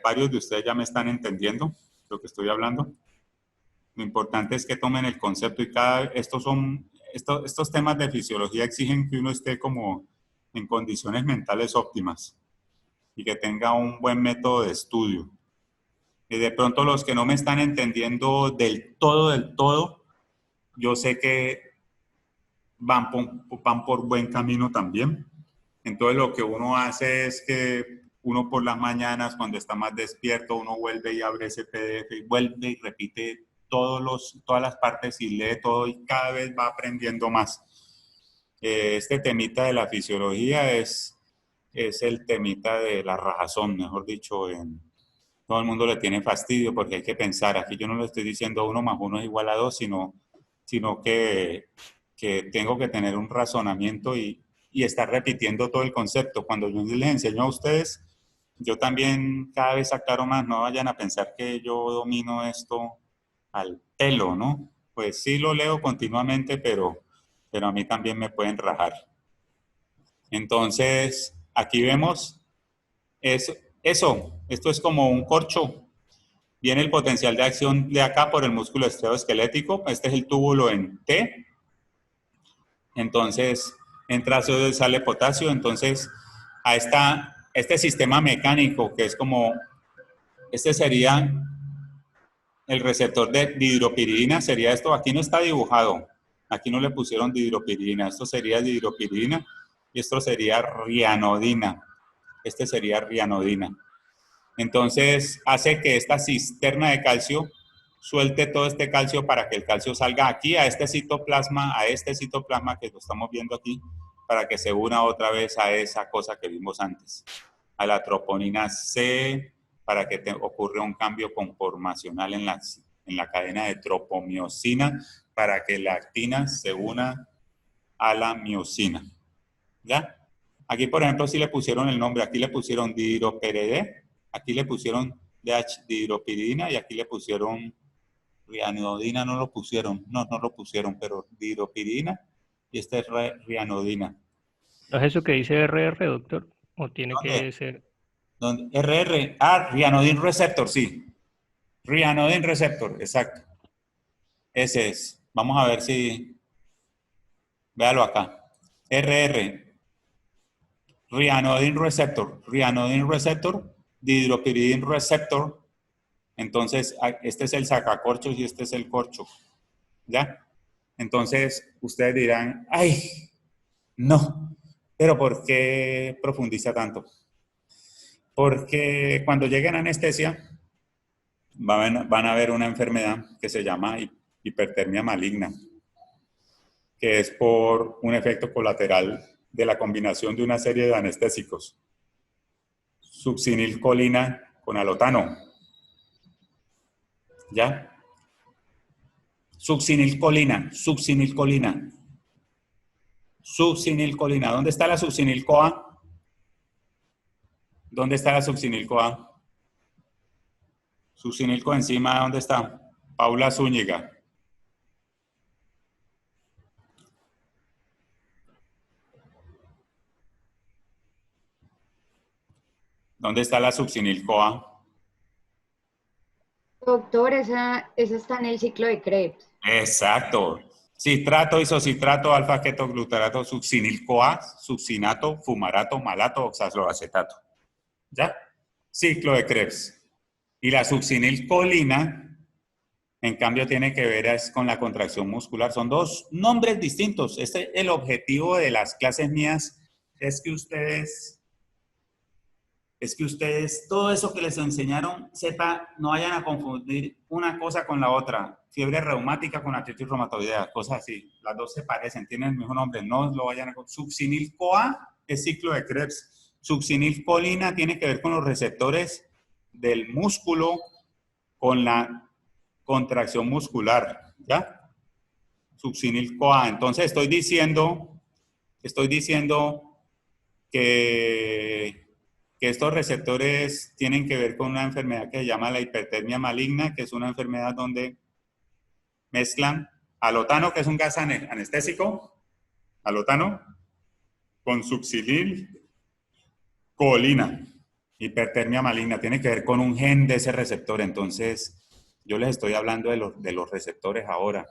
varios de ustedes ya me están entendiendo lo que estoy hablando. Lo importante es que tomen el concepto y estos temas de fisiología exigen que uno esté como en condiciones mentales óptimas. y que tenga un buen método de estudio. Y de pronto los que no me están entendiendo del todo, yo sé que van por buen camino también. Entonces lo que uno hace es que uno por las mañanas, cuando está más despierto, uno vuelve y abre ese PDF y vuelve y repite todas las partes y lee todo y cada vez va aprendiendo más. Este temita de la fisiología es el temita de la razón, mejor dicho. Todo el mundo le tiene fastidio porque hay que pensar. Aquí yo no le estoy diciendo 1 más 1 es igual a 2, sino que tengo que tener un razonamiento y estar repitiendo todo el concepto. Cuando yo les enseño a ustedes, yo también cada vez aclaro más. No vayan a pensar que yo domino esto al pelo, ¿no? Pues sí lo leo continuamente, pero a mí también me pueden rajar. Entonces, aquí vemos eso. Esto es como un corcho. Viene el potencial de acción de acá por el músculo esteroesquelético. Este es el túbulo en T. Entonces, entra ácido y sale potasio. Entonces, a este sistema mecánico que es como, este sería el receptor de dihidropiridina, sería esto. Aquí no está dibujado. Aquí no le pusieron dihidropiridina. Esto sería dihidropiridina y esto sería rianodina. Este sería rianodina. Entonces, hace que esta cisterna de calcio suelte todo este calcio para que el calcio salga aquí a este citoplasma que lo estamos viendo aquí, para que se una otra vez a esa cosa que vimos antes, a la troponina C, para que ocurra un cambio conformacional en la cadena de tropomiosina, para que la actina se una a la miosina. ¿Ya? Aquí, por ejemplo, sí le pusieron el nombre. Aquí le pusieron dihidroperidé, aquí le pusieron dihidropiridina y aquí le pusieron rianodina. No lo pusieron, no lo pusieron, pero dihidropiridina y este es rianodina. ¿No es eso que dice RR, doctor? ¿O tiene ¿Dónde? que ser? ¿Dónde? RR, rianodin receptor, sí. Rianodin receptor, exacto. Ese es. Vamos a ver si... Véalo acá. RR. Rianodin receptor, dihidropiridin receptor. Entonces, este es el sacacorchos y este es el corcho. ¿Ya? Entonces, ustedes dirán, ¡ay! No. ¿Pero por qué profundiza tanto? Porque cuando lleguen a anestesia, van a ver una enfermedad que se llama hipertermia maligna, que es por un efecto colateral de la combinación de una serie de anestésicos. Succinilcolina con alotano. ¿Ya? Succinilcolina. ¿Dónde está la succinil-CoA? ¿Dónde está la succinil-CoA? Succinilcoenzima, ¿dónde está? Paula Zúñiga. ¿Dónde está la succinil-CoA? Doctor, esa está en el ciclo de Krebs. Exacto. Citrato, isocitrato, alfa-ketoglutarato, succinil-CoA, succinato, fumarato, malato, oxazolacetato. ¿Ya? Ciclo de Krebs. Y la succinilcolina, en cambio, tiene que ver con la contracción muscular. Son dos nombres distintos. El objetivo de las clases mías es que ustedes, todo eso que les enseñaron, no vayan a confundir una cosa con la otra. Fiebre reumática con artritis reumatoidea, cosas así. Las dos se parecen, tienen el mismo nombre. No lo vayan a confundir. Succinil-CoA es ciclo de Krebs. Succinilcolina tiene que ver con los receptores del músculo con la contracción muscular, ¿ya? Succinil-CoA. Entonces estoy diciendo que estos receptores tienen que ver con una enfermedad que se llama la hipertermia maligna, que es una enfermedad donde mezclan alotano, que es un gas anestésico, alotano, con succinilcolina. Hipertermia maligna tiene que ver con un gen de ese receptor. Entonces, yo les estoy hablando de los receptores ahora.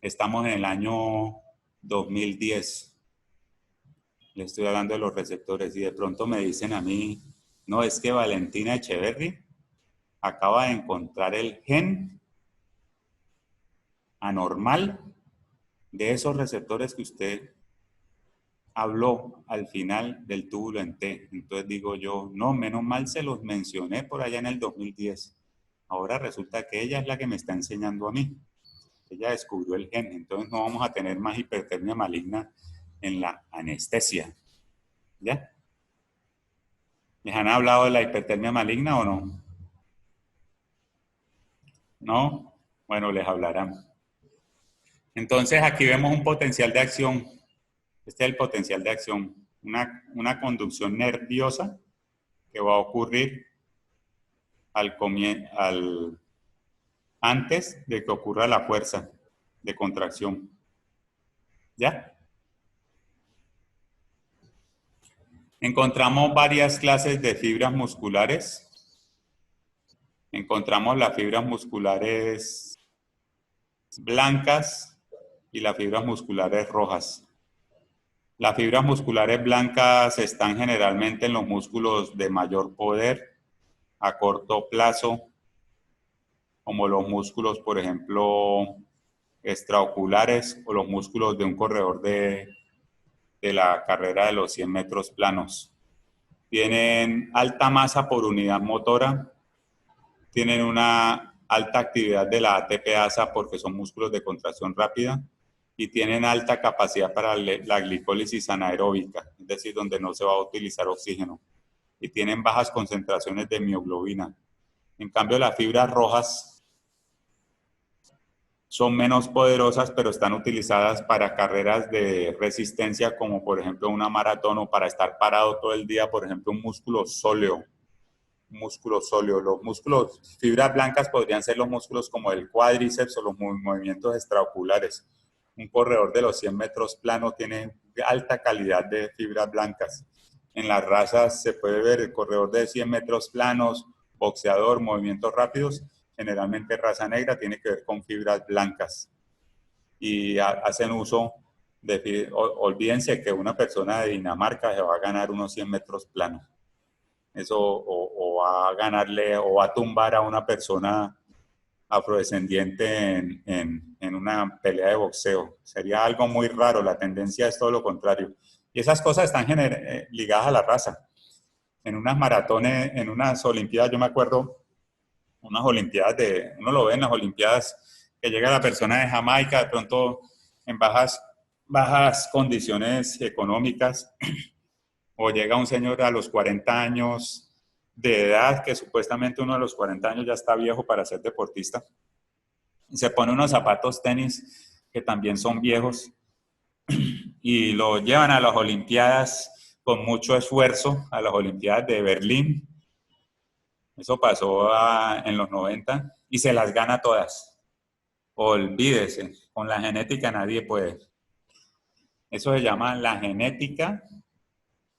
Estamos en el año 2010. Les estoy hablando de los receptores y de pronto me dicen a mí, No, es que Valentina Echeverry acaba de encontrar el gen anormal de esos receptores que usted habló al final del túbulo en T. Entonces digo yo, no, menos mal se los mencioné por allá en el 2010. Ahora resulta que ella es la que me está enseñando a mí. Ella descubrió el gen, entonces no vamos a tener más hipertermia maligna en la anestesia. ¿Ya? ¿Les han hablado de la hipertermia maligna o no? ¿No? Bueno, les hablarán. Entonces aquí vemos un potencial de acción. Este es el potencial de acción. Una conducción nerviosa que va a ocurrir antes de que ocurra la fuerza de contracción. ¿Ya? Encontramos varias clases de fibras musculares. Encontramos las fibras musculares blancas y las fibras musculares rojas. Las fibras musculares blancas están generalmente en los músculos de mayor poder a corto plazo, como los músculos, por ejemplo, extraoculares o los músculos de un corredor de la carrera de los 100 metros planos. Tienen alta masa por unidad motora, tienen una alta actividad de la ATP-ASA porque son músculos de contracción rápida y tienen alta capacidad para la glicólisis anaeróbica, es decir, donde no se va a utilizar oxígeno, y tienen bajas concentraciones de mioglobina. En cambio, las fibras rojas son menos poderosas, pero están utilizadas para carreras de resistencia, como por ejemplo una maratón, o para estar parado todo el día, por ejemplo un músculo sóleo. Los músculos, fibras blancas podrían ser los músculos como el cuádriceps o los movimientos extraoculares. Un corredor de los 100 metros plano tiene alta calidad de fibras blancas. En las razas se puede ver el corredor de 100 metros planos, boxeador, movimientos rápidos. Generalmente raza negra tiene que ver con fibras blancas. Y hacen uso de, olvídense que una persona de Dinamarca se va a ganar unos 100 metros planos. Eso o va a ganarle o va a tumbar a una persona afrodescendiente en una pelea de boxeo. Sería algo muy raro, la tendencia es todo lo contrario. Y esas cosas están ligadas a la raza. En unas maratones, en unas olimpiadas, yo me acuerdo, unas olimpiadas uno lo ve en las olimpiadas, que llega la persona de Jamaica, de pronto en bajas condiciones económicas, o llega un señor a los 40 años de edad, que supuestamente uno de los 40 años ya está viejo para ser deportista, y se pone unos zapatos tenis que también son viejos, y lo llevan a las olimpiadas con mucho esfuerzo, a las olimpiadas de Berlín. Eso pasó en los 90 y se las gana todas. Olvídese, con la genética nadie puede. Eso se llama la genética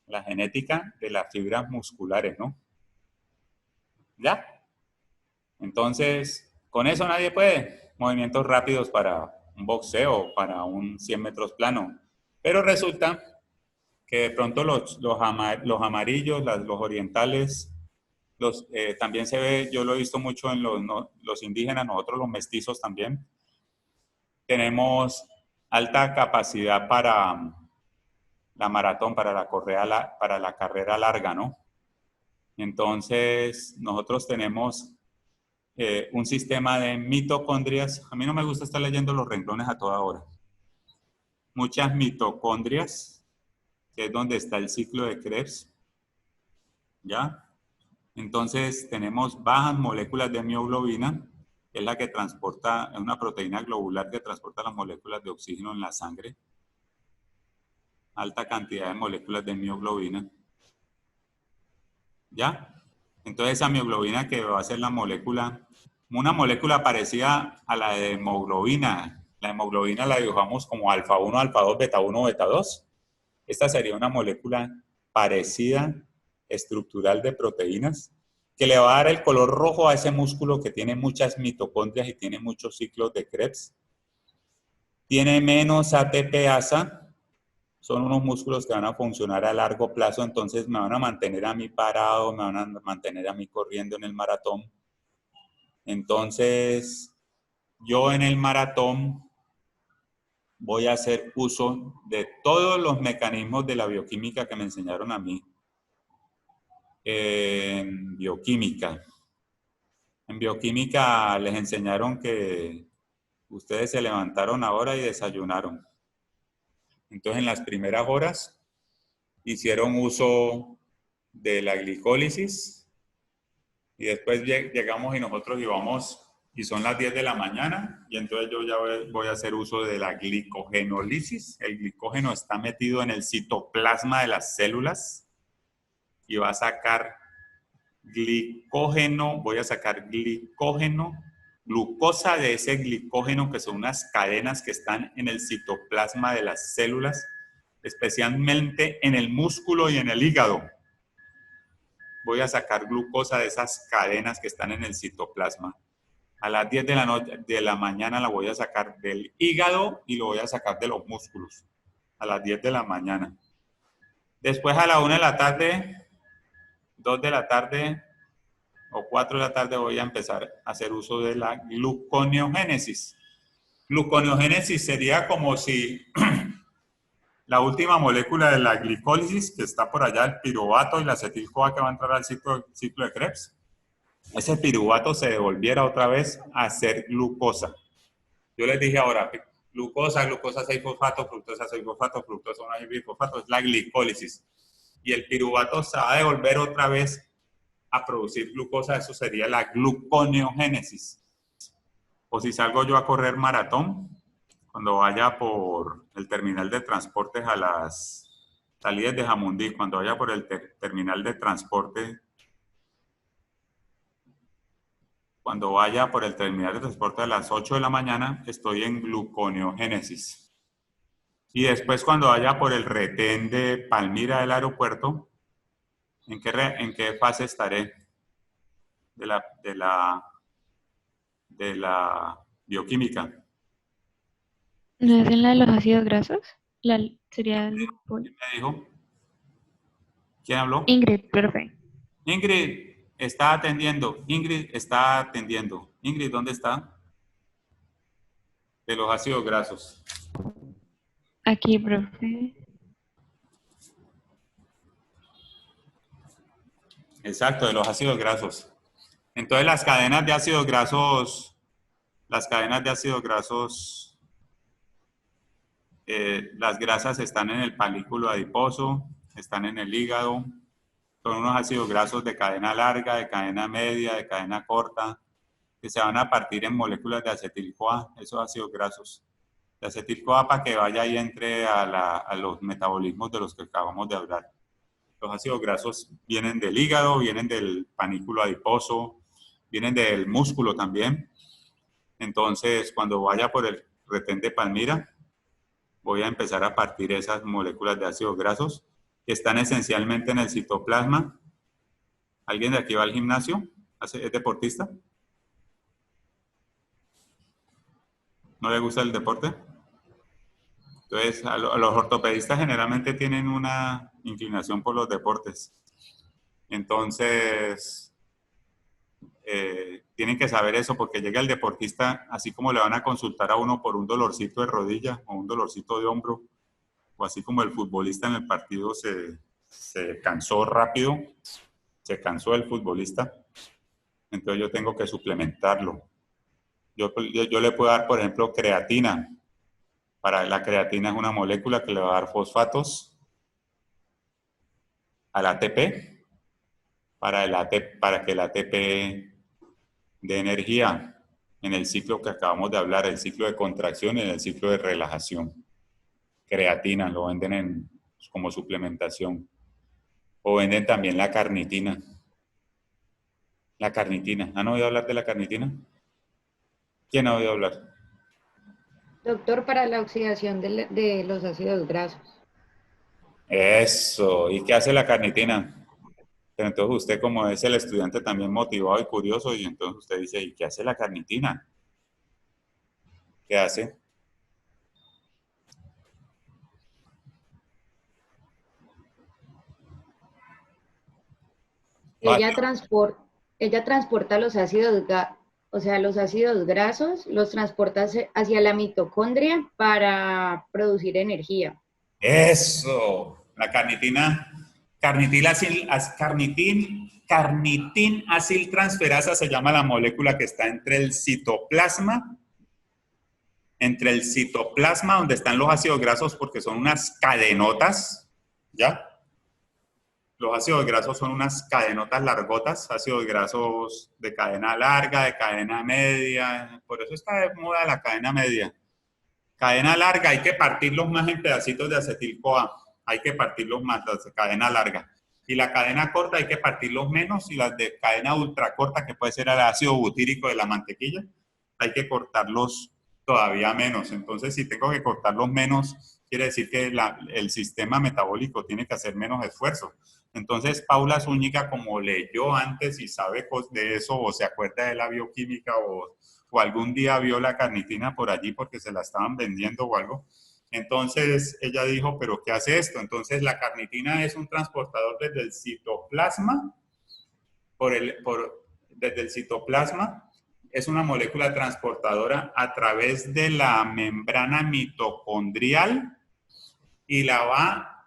de las fibras musculares, ¿no? ¿Ya? Entonces, con eso nadie puede. Movimientos rápidos para un boxeo, para un 100 metros plano. Pero resulta que de pronto los amarillos, los orientales, también se ve, yo lo he visto mucho en los indígenas, nosotros los mestizos también. Tenemos alta capacidad para la maratón, para la carrera larga, ¿no? Entonces, nosotros tenemos un sistema de mitocondrias. A mí no me gusta estar leyendo los renglones a toda hora. Muchas mitocondrias, que es donde está el ciclo de Krebs, ¿ya? Entonces, tenemos bajas moléculas de mioglobina, que es la que transporta, es una proteína globular que transporta las moléculas de oxígeno en la sangre. Alta cantidad de moléculas de mioglobina. ¿Ya? Entonces, esa mioglobina que va a ser la molécula, una molécula parecida a la de hemoglobina. La hemoglobina la dibujamos como alfa 1, alfa 2, beta 1, beta 2. Esta sería una molécula parecida, estructural, de proteínas, que le va a dar el color rojo a ese músculo que tiene muchas mitocondrias y tiene muchos ciclos de Krebs. Tiene menos ATP-ASA, son unos músculos que van a funcionar a largo plazo, entonces me van a mantener a mí parado, me van a mantener a mí corriendo en el maratón. Entonces, yo en el maratón voy a hacer uso de todos los mecanismos de la bioquímica que me enseñaron a mí en bioquímica. En bioquímica les enseñaron que ustedes se levantaron ahora y desayunaron. Entonces, en las primeras horas hicieron uso de la glicólisis y después llegamos y nosotros íbamos y son las 10 de la mañana y entonces yo ya voy a hacer uso de la glicogenólisis. El glicógeno está metido en el citoplasma de las células y va a sacar glicógeno, voy a sacar glicógeno, glucosa de ese glicógeno, que son unas cadenas que están en el citoplasma de las células, especialmente en el músculo y en el hígado. Voy a sacar glucosa de esas cadenas que están en el citoplasma. A las 10 de la mañana la voy a sacar del hígado y lo voy a sacar de los músculos. A las 10 de la mañana. Después a la 1 de la tarde, 2 de la tarde o 4 de la tarde voy a empezar a hacer uso de la gluconeogénesis. Gluconeogénesis sería como si la última molécula de la glicólisis, que está por allá, el piruvato y la acetil-CoA que va a entrar al ciclo de Krebs, ese piruvato se devolviera otra vez a ser glucosa. Yo les dije ahora, glucosa 6-fosfato, fructosa 6-fosfato, fructosa 1-bifosfato, es la glicólisis. Y el piruvato se va a devolver otra vez a producir glucosa, eso sería la gluconeogénesis. O si salgo yo a correr maratón, cuando vaya por el terminal de transportes a las salidas de Jamundí, cuando vaya por el terminal de transporte, a las 8 de la mañana, estoy en gluconeogénesis. Y después cuando vaya por el retén de Palmira del aeropuerto, ¿en qué fase estaré de la bioquímica? ¿No es en la de los ácidos grasos? Sería ¿Quién me dijo? ¿Quién habló? Ingrid, profe. Ingrid está atendiendo. Ingrid está atendiendo. Ingrid, ¿dónde está? De los ácidos grasos. Aquí, profe. Exacto, de los ácidos grasos. Entonces las cadenas de ácidos grasos, las grasas están en el palículo adiposo, están en el hígado, son unos ácidos grasos de cadena larga, de cadena media, de cadena corta, que se van a partir en moléculas de acetil-CoA, esos ácidos grasos. De acetil-CoA para que vaya y entre a los metabolismos de los que acabamos de hablar. Los ácidos grasos vienen del hígado, vienen del panículo adiposo, vienen del músculo también. Entonces, cuando vaya por el retén de Palmira, voy a empezar a partir esas moléculas de ácidos grasos que están esencialmente en el citoplasma. ¿Alguien de aquí va al gimnasio? ¿Es deportista? ¿No le gusta el deporte? Entonces, a los ortopedistas generalmente tienen una inclinación por los deportes. Entonces, tienen que saber eso porque llega el deportista, así como le van a consultar a uno por un dolorcito de rodilla o un dolorcito de hombro, o así como el futbolista en el partido se cansó rápido, se cansó el futbolista, entonces yo tengo que suplementarlo. Yo le puedo dar, por ejemplo, creatina. La creatina es una molécula que le va a dar fosfatos al ATP, para que el ATP dé energía en el ciclo que acabamos de hablar, el ciclo de contracción y en el ciclo de relajación. Creatina, lo venden como suplementación. O venden también la carnitina. La carnitina. ¿Han oído hablar de la carnitina? ¿Quién ha oído hablar? Doctor, para la oxidación de los ácidos grasos. Eso. ¿Y qué hace la carnitina? Pero entonces usted, como es el estudiante también motivado y curioso, y entonces usted dice, ¿y qué hace la carnitina? ¿Qué hace? ella transporta los ácidos, o sea, los ácidos grasos, los transporta hacia la mitocondria para producir energía. Eso, la carnitina, carnitin aciltransferasa se llama la molécula que está entre el citoplasma donde están los ácidos grasos, porque son unas cadenotas, ¿ya? Los ácidos grasos son unas cadenotas largotas, ácidos grasos de cadena larga, de cadena media, por eso está de moda la cadena media. Cadena larga, hay que partirlos más en pedacitos de acetil-CoA, hay que partirlos más, las de cadena larga. Y la cadena corta hay que partirlos menos, y las de cadena ultracorta, que puede ser el ácido butírico de la mantequilla, hay que cortarlos todavía menos. Entonces, si tengo que cortarlos menos, quiere decir que el sistema metabólico tiene que hacer menos esfuerzo. Entonces, Paula Zúñiga, como leyó antes y sabe de eso, o se acuerda de la bioquímica, o algún día vio la carnitina por allí porque se la estaban vendiendo o algo, entonces ella dijo, ¿pero qué hace esto? Entonces, la carnitina es un transportador desde el citoplasma, desde el citoplasma, es una molécula transportadora a través de la membrana mitocondrial y la va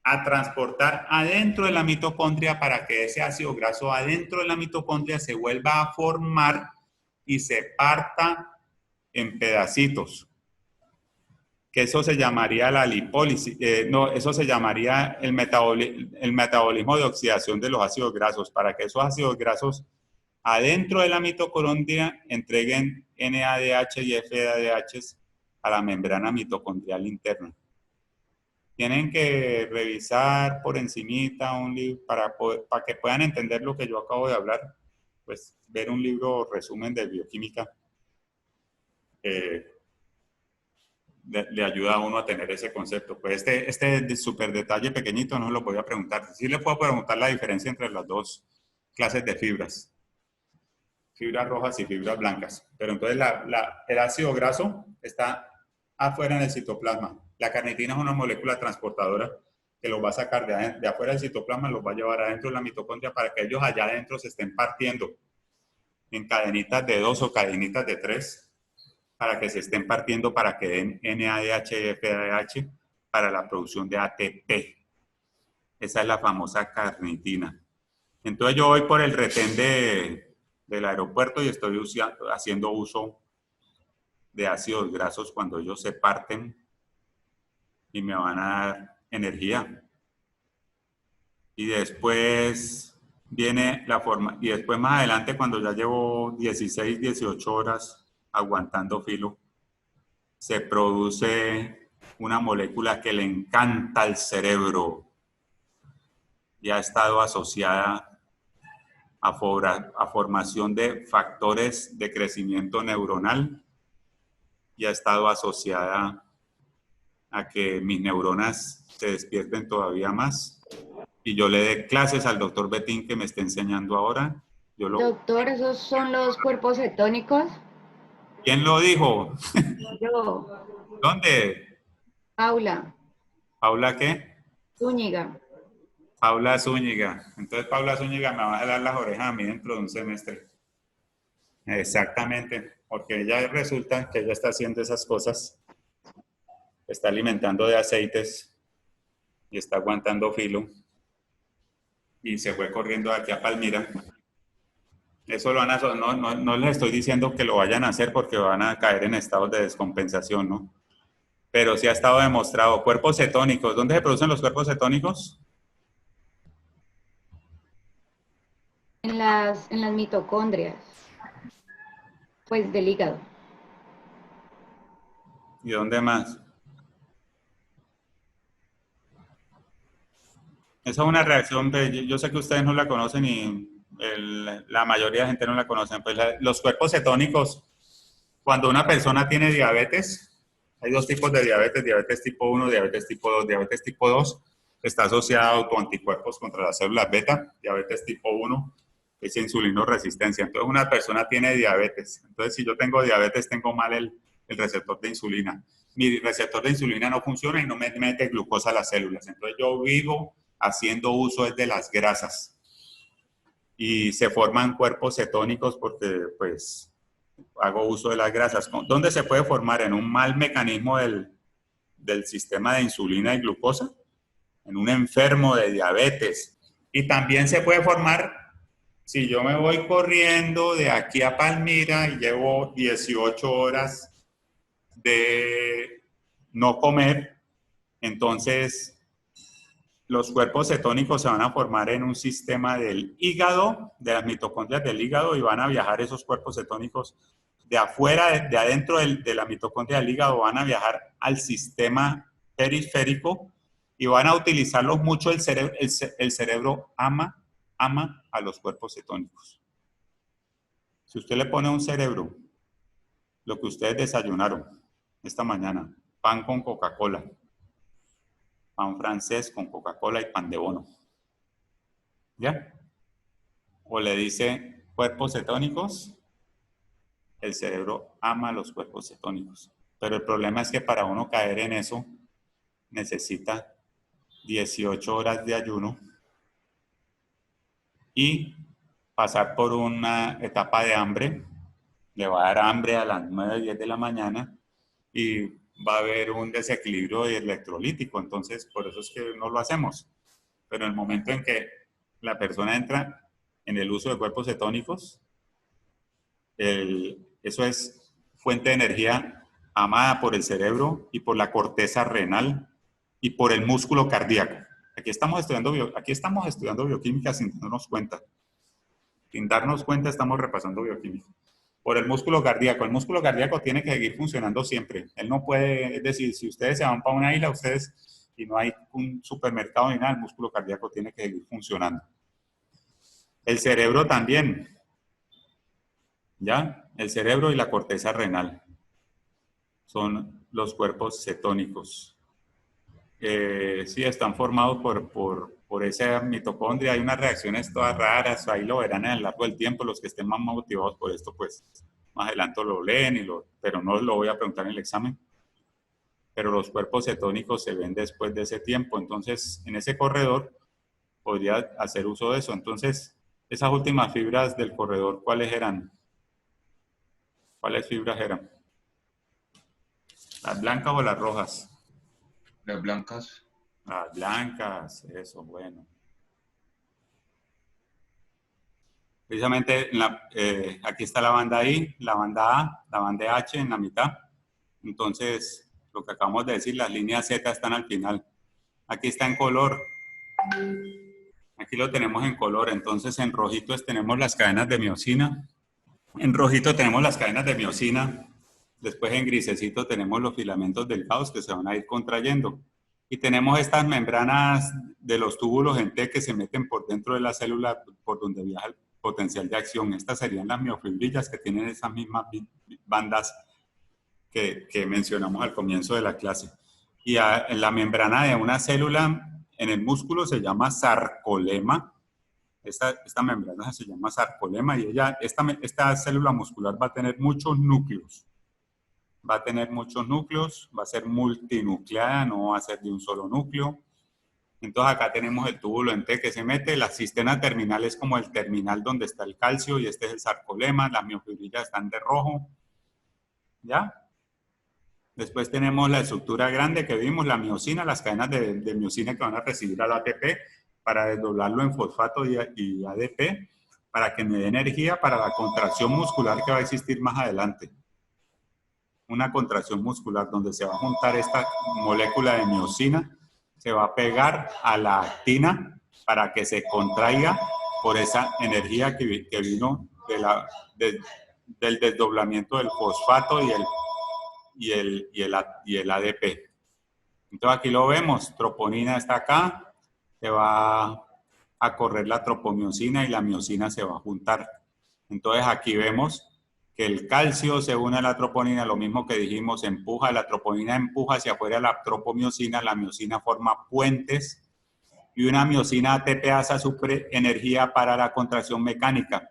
a transportar adentro de la mitocondria para que ese ácido graso adentro de la mitocondria se vuelva a formar y se parta en pedacitos. Que eso se llamaría la lipólisis, eso se llamaría el metabolismo de oxidación de los ácidos grasos, para que esos ácidos grasos adentro de la mitocondria entreguen NADH y FADH a la membrana mitocondrial interna. Tienen que revisar por encimita un libro para que puedan entender lo que yo acabo de hablar, pues ver un libro resumen de bioquímica le ayuda a uno a tener ese concepto. Pues este súper detalle pequeñito no lo voy a preguntar. Sí le puedo preguntar la diferencia entre las dos clases de fibras. Fibras rojas y fibras blancas. Pero entonces el ácido graso está afuera en el citoplasma. La carnitina es una molécula transportadora que los va a sacar de afuera del citoplasma, los va a llevar adentro de la mitocondria para que ellos allá adentro se estén partiendo en cadenitas de 2 o cadenitas de 3, para que se estén partiendo para que den NADH y FADH para la producción de ATP. Esa es la famosa carnitina. Entonces yo voy por el retén del aeropuerto y estoy haciendo uso de ácidos grasos cuando ellos se parten y me van a dar energía. Y después viene la forma, y después más adelante cuando ya llevo 16, 18 horas aguantando filo, se produce una molécula que le encanta al cerebro y ha estado asociada a formación de factores de crecimiento neuronal y ha estado asociada a que mis neuronas se despierten todavía más y yo le dé clases al doctor Betín que me está enseñando ahora. Doctor, ¿esos son los cuerpos cetónicos? ¿Quién lo dijo? Yo. ¿Dónde? Paula. ¿Paula qué? Zúñiga. Paula Zúñiga. Entonces Paula Zúñiga me va a jalar las orejas a mí dentro de un semestre. Exactamente, porque ella resulta que ella está haciendo esas cosas. Está alimentando de aceites y está aguantando filo. Y se fue corriendo de aquí a Palmira. Eso lo van a, no les estoy diciendo que lo vayan a hacer porque van a caer en estados de descompensación, ¿no? Pero sí ha estado demostrado. Cuerpos cetónicos. ¿Dónde se producen los cuerpos cetónicos? En las mitocondrias. Pues del hígado. ¿Y dónde más? Esa es una reacción, yo sé que ustedes no la conocen y la mayoría de gente no la conoce. Pues los cuerpos cetónicos, cuando una persona tiene diabetes, hay dos tipos de diabetes, diabetes tipo 1, diabetes tipo 2. Diabetes tipo 2 está asociada a autoanticuerpos contra las células beta. Diabetes tipo 1 es insulinoresistencia. Entonces una persona tiene diabetes. Entonces si yo tengo diabetes, tengo mal el receptor de insulina. Mi receptor de insulina no funciona y no me mete glucosa a las células. Entonces yo vivo haciendo uso de las grasas. y se forman cuerpos cetónicos porque pues hago uso de las grasas. ¿Dónde se puede formar? En un mal mecanismo del sistema de insulina y glucosa, en un enfermo de diabetes. Y también se puede formar si yo me voy corriendo de aquí a Palmira y llevo 18 horas de no comer, entonces los cuerpos cetónicos se van a formar en un sistema del hígado, de las mitocondrias del hígado, y van a viajar esos cuerpos cetónicos de afuera, de adentro de la mitocondria del hígado, van a viajar al sistema periférico y van a utilizarlos mucho. El cerebro ama a los cuerpos cetónicos. Si usted le pone a un cerebro lo que ustedes desayunaron esta mañana, pan con Coca-Cola, pan francés con Coca-Cola y pan de bono, ¿ya? O le dice cuerpos cetónicos, el cerebro ama los cuerpos cetónicos. Pero el problema es que para uno caer en eso necesita 18 horas de ayuno y pasar por una etapa de hambre. Le va a dar hambre a las 9, 10 de la mañana y va a haber un desequilibrio electrolítico. Entonces, por eso es que no lo hacemos. Pero en el momento en que la persona entra en el uso de cuerpos cetónicos, eso es fuente de energía amada por el cerebro y por la corteza renal y por el músculo cardíaco. Aquí estamos estudiando bioquímica sin darnos cuenta. Sin darnos cuenta estamos repasando bioquímica. Por el músculo cardíaco. El músculo cardíaco tiene que seguir funcionando siempre. Él no puede, es decir, si ustedes se van para una isla, y no hay un supermercado ni nada, el músculo cardíaco tiene que seguir funcionando. El cerebro también. ¿Ya? El cerebro y la corteza renal son los cuerpos cetónicos. Sí, están formados por esa mitocondria. Hay unas reacciones todas raras, ahí lo verán a lo largo del tiempo. Los que estén más motivados por esto, pues más adelante lo leen, pero no lo voy a preguntar en el examen. Pero los cuerpos cetónicos se ven después de ese tiempo. Entonces, en ese corredor podría hacer uso de eso. Entonces, esas últimas fibras del corredor, ¿cuáles eran? ¿Cuáles fibras eran? ¿Las blancas o las rojas? Las blancas. Las blancas, eso, bueno. Precisamente aquí está la banda I, la banda A, la banda H en la mitad. Entonces, lo que acabamos de decir, las líneas Z están al final. Aquí está en color. Aquí lo tenemos en color. Entonces, en rojito tenemos las cadenas de miosina. En rojito tenemos las cadenas de miosina. Después en grisecito tenemos los filamentos delgados que se van a ir contrayendo. Y tenemos estas membranas de los túbulos en T que se meten por dentro de la célula por donde viaja el potencial de acción. Estas serían las miofibrillas que tienen esas mismas bandas que mencionamos al comienzo de la clase. Y en la membrana de una célula en el músculo se llama sarcolema. Esta membrana se llama sarcolema y esta célula muscular va a tener muchos núcleos. Va a tener muchos núcleos, va a ser multinucleada, no va a ser de un solo núcleo. Entonces acá tenemos el túbulo en T que se mete, la cisterna terminal es como el terminal donde está el calcio y este es el sarcolema, las miofibrillas están de rojo. ¿Ya? Después tenemos la estructura grande que vimos, la miosina, las cadenas de miosina que van a recibir al ATP para desdoblarlo en fosfato y ADP para que me dé energía para la contracción muscular que va a existir más adelante. Una contracción muscular donde se va a juntar esta molécula de miosina, se va a pegar a la actina para que se contraiga por esa energía que vino del desdoblamiento del fosfato y el ADP. Entonces aquí lo vemos, troponina está acá, se va a correr la tropomiosina y la miosina se va a juntar. Entonces aquí vemos que el calcio se une a la troponina, lo mismo que dijimos, la troponina empuja hacia afuera la tropomiosina, la miosina forma puentes y una miosina ATPasa suple energía para la contracción mecánica.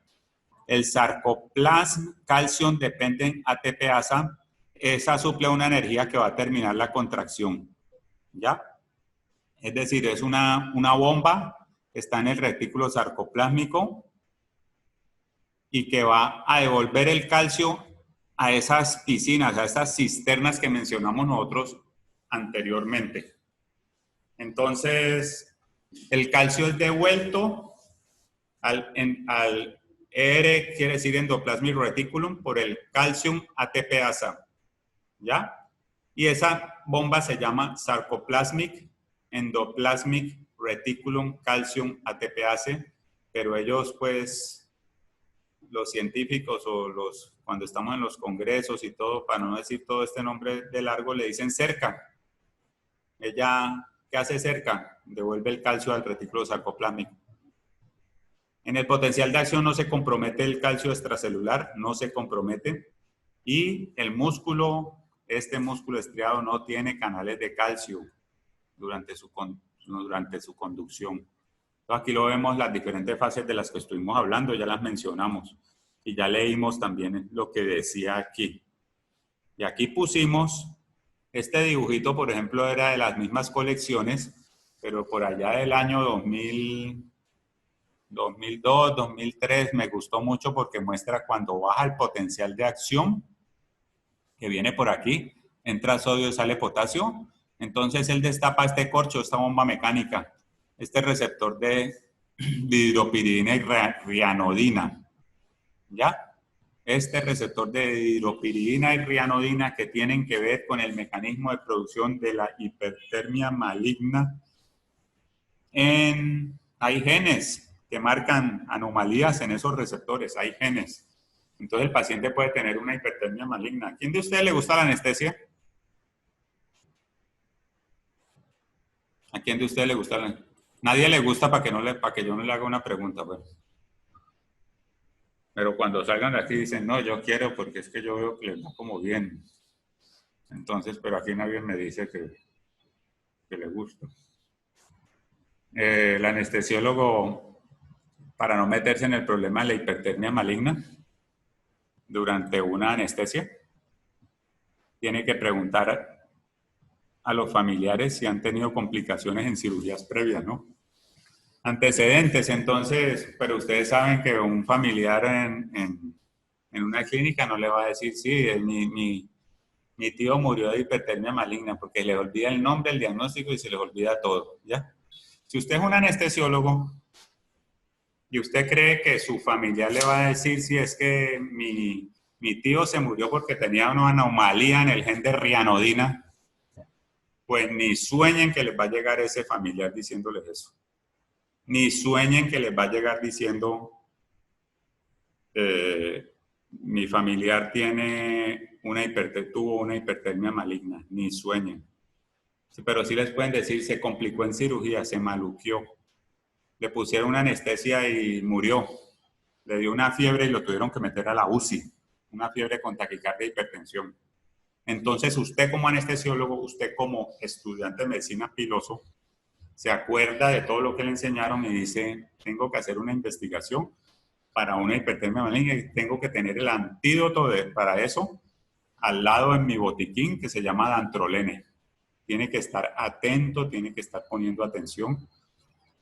El sarcoplasma, calcio dependen ATPasa, esa suple una energía que va a terminar la contracción. ¿Ya? Es decir, es una bomba que está en el retículo sarcoplásmico y que va a devolver el calcio a esas piscinas, a esas cisternas que mencionamos nosotros anteriormente. Entonces, el calcio es devuelto al ER, quiere decir endoplasmic reticulum, por el calcium ATPasa, ¿ya? Y esa bomba se llama Sarcoplasmic Endoplasmic Reticulum Calcium ATPase, pero ellos, pues, los científicos o cuando estamos en los congresos y todo, para no decir todo este nombre de largo, le dicen cerca. Ella, ¿qué hace cerca? Devuelve el calcio al retículo sarcoplásmico. En el potencial de acción no se compromete el calcio extracelular, no se compromete. Y el músculo, este músculo estriado no tiene canales de calcio durante su conducción. Entonces aquí lo vemos, las diferentes fases de las que estuvimos hablando, ya las mencionamos. Y ya leímos también lo que decía aquí. Y aquí pusimos, este dibujito, por ejemplo, era de las mismas colecciones, pero por allá del año 2002, 2003, me gustó mucho porque muestra cuando baja el potencial de acción, que viene por aquí, entra sodio y sale potasio, entonces él destapa este corcho, esta bomba mecánica, este receptor de dihidropiridina y rianodina, ¿ya? Este receptor de dihidropiridina y rianodina que tienen que ver con el mecanismo de producción de la hipertermia maligna. Hay genes que marcan anomalías en esos receptores, hay genes. Entonces el paciente puede tener una hipertermia maligna. ¿A quién de ustedes le gusta la anestesia? ¿A quién de ustedes le gusta la anestesia? Nadie le gusta para que yo no le haga una pregunta, pues. Pero cuando salgan de aquí dicen, no, yo quiero porque es que yo veo que les va como bien. Entonces, pero aquí nadie me dice que le gusta. El anestesiólogo, para no meterse en el problema de la hipertermia maligna, durante una anestesia, tiene que preguntar a los familiares si han tenido complicaciones en cirugías previas, ¿no? Antecedentes, entonces, pero ustedes saben que un familiar en una clínica no le va a decir, sí, mi tío murió de hipertermia maligna, porque le olvida el nombre, el diagnóstico y se les olvida todo, ¿ya? Si usted es un anestesiólogo y usted cree que su familiar le va a decir si es que mi tío se murió porque tenía una anomalía en el gen de rianodina, pues ni sueñen que les va a llegar ese familiar diciéndoles eso. Ni sueñen que les va a llegar diciendo mi familiar tuvo una hipertermia maligna. Ni sueñen. Sí, pero sí les pueden decir, se complicó en cirugía, se maluqueó. Le pusieron una anestesia y murió. Le dio una fiebre y lo tuvieron que meter a la UCI. Una fiebre con taquicardia e hipertensión. Entonces usted como anestesiólogo, usted como estudiante de medicina piloso, se acuerda de todo lo que le enseñaron y dice, tengo que hacer una investigación para una hipertermia maligna y tengo que tener el antídoto para eso al lado en mi botiquín que se llama dantrolene. Tiene que estar atento, tiene que estar poniendo atención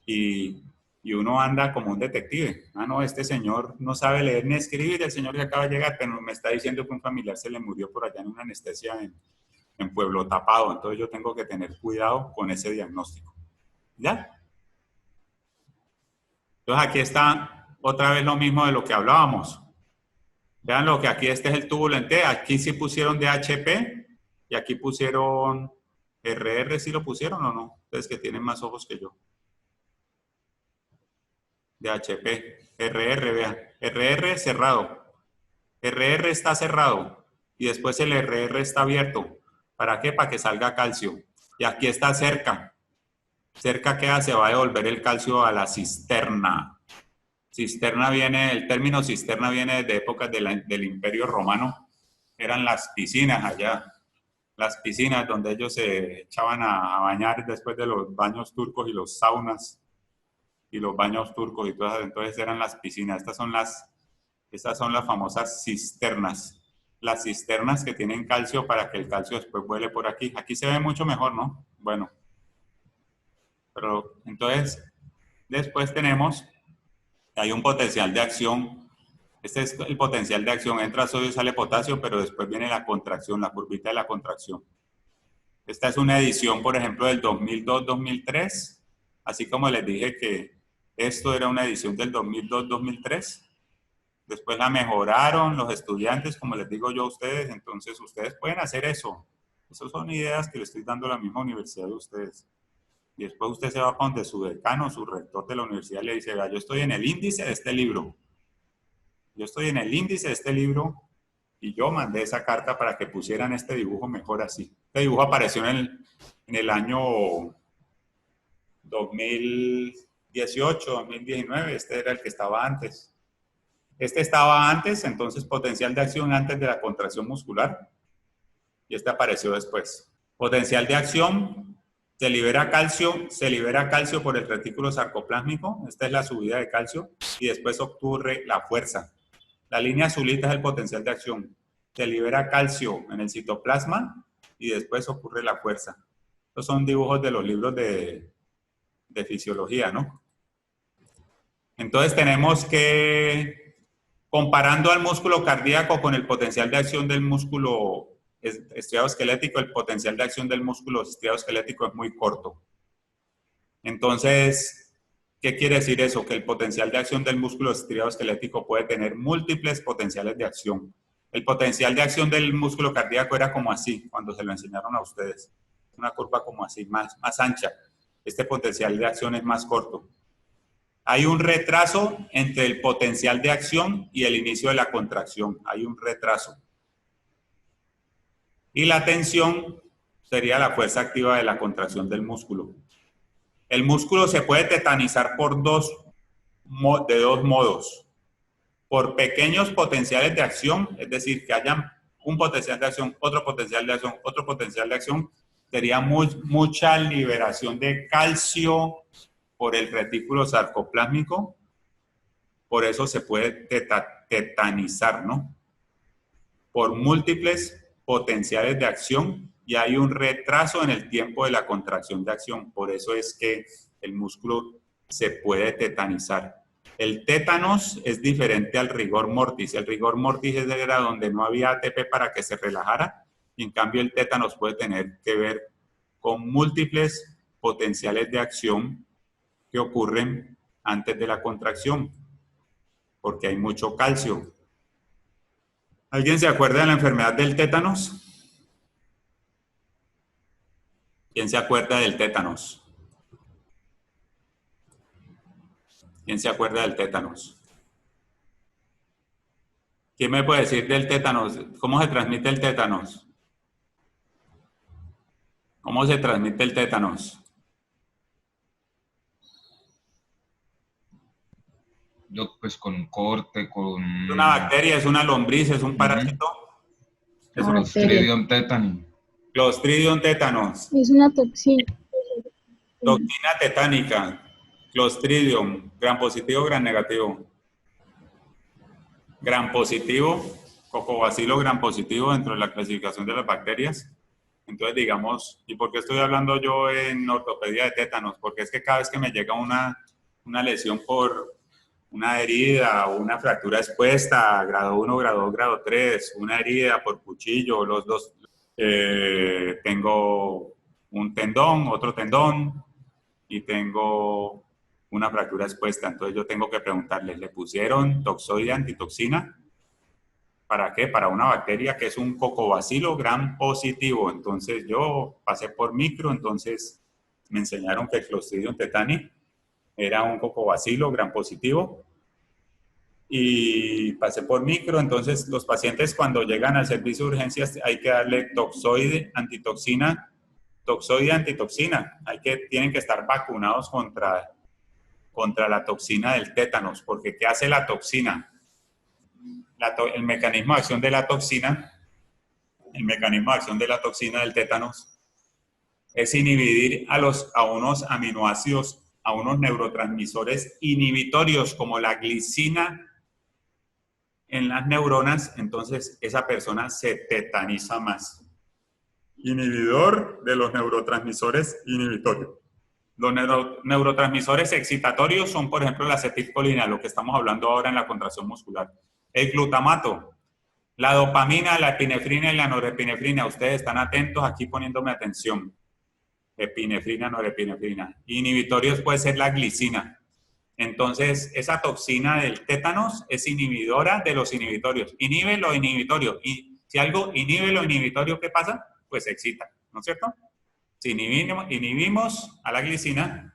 y uno anda como un detective. Ah, no, este señor no sabe leer ni escribir, el señor que acaba de llegar, pero me está diciendo que un familiar se le murió por allá en una anestesia en Pueblo Tapado. Entonces yo tengo que tener cuidado con ese diagnóstico. ¿Ya? Entonces aquí está otra vez lo mismo de lo que hablábamos. Vean lo que aquí, este es el túbulo en T. Aquí sí pusieron DHP y aquí pusieron RR. ¿Sí lo pusieron o no? Ustedes que tienen más ojos que yo. DHP, RR, vean. RR cerrado. RR está cerrado y después el RR está abierto. ¿Para qué? Para que salga calcio. Y aquí está cerca. ¿Cerca qué hace? Va a devolver el calcio a la cisterna. Cisterna viene, el término cisterna viene de épocas del Imperio Romano. Eran las piscinas allá. Las piscinas donde ellos se echaban a bañar después de los baños turcos y los saunas y los baños turcos y todas. Entonces eran las piscinas. Estas son las famosas cisternas. Las cisternas que tienen calcio para que el calcio después vuele por aquí. Aquí se ve mucho mejor, ¿no? Bueno. Pero entonces, después tenemos que hay un potencial de acción Este es el potencial de acción. Entra sodio, sale potasio, pero después viene la contracción, la curvita de la contracción. Esta es una edición, por ejemplo, del 2002-2003. Así como les dije que esto era una edición del 2002-2003. Después la mejoraron los estudiantes, como les digo yo a ustedes. Entonces, ustedes pueden hacer eso. Esas son ideas que le estoy dando a la misma universidad de ustedes. Y después usted se va con donde su decano, su rector de la universidad, le dice, yo estoy en el índice de este libro. Yo estoy en el índice de este libro y yo mandé esa carta para que pusieran este dibujo mejor así. Este dibujo apareció en el año 2018, 2019. Este era el que estaba antes. Este estaba antes, entonces potencial de acción antes de la contracción muscular. Y este apareció después. Potencial de acción, se libera calcio por el retículo sarcoplásmico. Esta es la subida de calcio. Y después ocurre la fuerza. La línea azulita es el potencial de acción. Se libera calcio en el citoplasma y después ocurre la fuerza. Estos son dibujos de los libros de fisiología, ¿no? Entonces tenemos que, comparando al músculo cardíaco con el potencial de acción del músculo estriado-esquelético, el potencial de acción del músculo estriado-esquelético es muy corto. Entonces, ¿qué quiere decir eso? Que el potencial de acción del músculo estriado-esquelético puede tener múltiples potenciales de acción. El potencial de acción del músculo cardíaco era como así, cuando se lo enseñaron a ustedes. Una curva como así, más ancha. Este potencial de acción es más corto. Hay un retraso entre el potencial de acción y el inicio de la contracción. Hay un retraso. Y la tensión sería la fuerza activa de la contracción del músculo. El músculo se puede tetanizar de dos modos. Por pequeños potenciales de acción, es decir, que hayan un potencial de acción, otro potencial de acción, otro potencial de acción, sería mucha liberación de calcio por el retículo sarcoplásmico. Por eso se puede tetanizar, ¿no? Por múltiples potenciales de acción. Y hay un retraso en el tiempo de la contracción de acción. Por eso es que el músculo se puede tetanizar. El tétanos es diferente al rigor mortis. El rigor mortis era donde no había ATP para que se relajara. Y en cambio el tétanos puede tener que ver con múltiples potenciales de acción que ocurren antes de la contracción. Porque hay mucho calcio. ¿Alguien se acuerda de la enfermedad del tétanos? ¿Quién se acuerda del tétanos? ¿Quién se acuerda del tétanos? ¿Quién me puede decir del tétanos? ¿Cómo se transmite el tétanos? ¿Cómo se transmite el tétanos? Pues con corte, con... Es una bacteria, es una lombriz, es un parásito. Es un Clostridium tetani. Clostridium tétanos. Es una toxina. Toxina tetánica. Clostridium. Gran positivo, gran negativo. Gran positivo. Cocobacilo gran positivo dentro de la clasificación de las bacterias. Entonces, digamos, ¿y por qué estoy hablando yo en ortopedia de tétanos? Porque es que cada vez que me llega una lesión por una herida o una fractura expuesta, grado 1, grado 2, grado 3, una herida por cuchillo, los dos, tengo un tendón, otro tendón y tengo una fractura expuesta. Entonces yo tengo que preguntarles, ¿le pusieron toxoide antitoxina? ¿Para qué? Para una bacteria que es un cocobacilo gram positivo. Entonces yo pasé por micro, entonces me enseñaron que el Clostridium tetani era un cocobacilo gram positivo. Y pasé por micro, entonces los pacientes cuando llegan al servicio de urgencias hay que darle toxoide antitoxina. Tienen que estar vacunados contra la toxina del tétanos, porque ¿qué hace la toxina? El mecanismo de acción de la toxina del tétanos es inhibir a unos aminoácidos, a unos neurotransmisores inhibitorios como la glicina en las neuronas. Entonces esa persona se tetaniza más. Inhibidor de los neurotransmisores inhibitorios. Los neurotransmisores excitatorios son, por ejemplo, la acetilcolina, lo que estamos hablando ahora en la contracción muscular. El glutamato, la dopamina, la epinefrina y la norepinefrina. Ustedes están atentos aquí poniéndome atención. Epinefrina, norepinefrina. Inhibitorios puede ser la glicina. Entonces, esa toxina del tétanos es inhibidora de los inhibitorios. Inhibe lo inhibitorio. Y si algo inhibe lo inhibitorio, ¿qué pasa? Pues se excita, ¿no es cierto? Si inhibimos a la glicina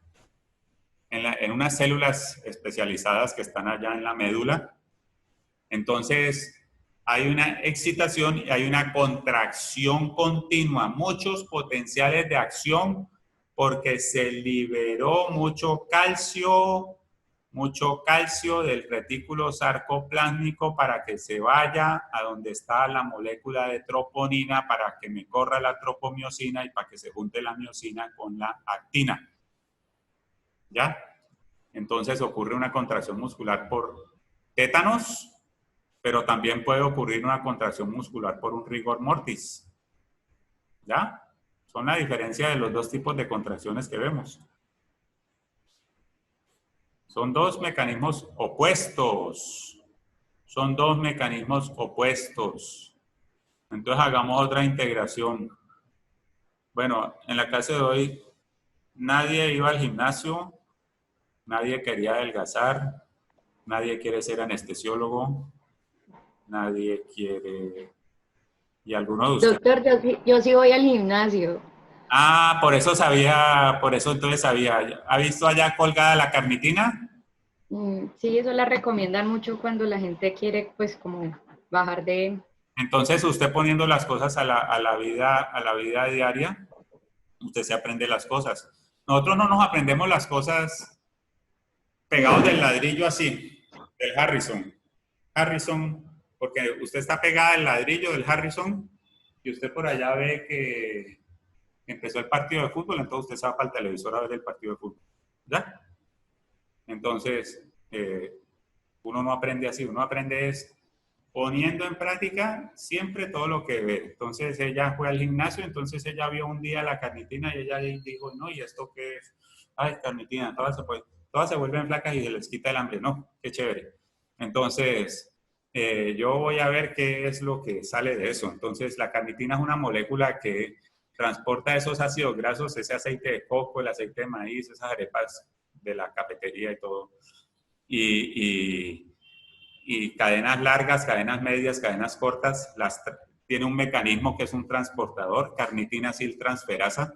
en unas células especializadas que están allá en la médula, entonces hay una excitación y hay una contracción continua, muchos potenciales de acción porque se liberó mucho calcio del retículo sarcoplásmico para que se vaya a donde está la molécula de troponina para que me corra la tropomiosina y para que se junte la miosina con la actina. ¿Ya? Entonces ocurre una contracción muscular por tétanos, pero también puede ocurrir una contracción muscular por un rigor mortis. ¿Ya? Son la diferencia de los dos tipos de contracciones que vemos. Son dos mecanismos opuestos. Son dos mecanismos opuestos. Entonces hagamos otra integración. Bueno, en la clase de hoy nadie iba al gimnasio, nadie quería adelgazar, nadie quiere ser anestesiólogo, nadie quiere... ¿Y alguno de ustedes? Doctor, yo sí voy al gimnasio. Ah, por eso sabía, por eso entonces sabía. ¿Ha visto allá colgada la carnitina? Sí, eso la recomiendan mucho cuando la gente quiere, pues, como bajar de... Entonces, usted poniendo las cosas a la vida diaria, usted se aprende las cosas. Nosotros no nos aprendemos las cosas pegados del ladrillo así, del Harrison, porque usted está pegada al ladrillo del Harrison y usted por allá ve que empezó el partido de fútbol, entonces usted se va para el televisor a ver el partido de fútbol. ¿Ya? Entonces, uno no aprende así, uno aprende es poniendo en práctica siempre todo lo que ve. Entonces ella fue al gimnasio, entonces ella vio un día la carnitina y ella dijo, no, ¿y esto qué es? Ay, carnitina, todas se vuelven flacas y se les quita el hambre. No, qué chévere. Entonces, yo voy a ver qué es lo que sale de eso. Entonces, la carnitina es una molécula que transporta esos ácidos grasos, ese aceite de coco, el aceite de maíz, esas arepas de la cafetería y todo. Y cadenas largas, cadenas medias, cadenas cortas, tiene un mecanismo que es un transportador, carnitina aciltransferasa,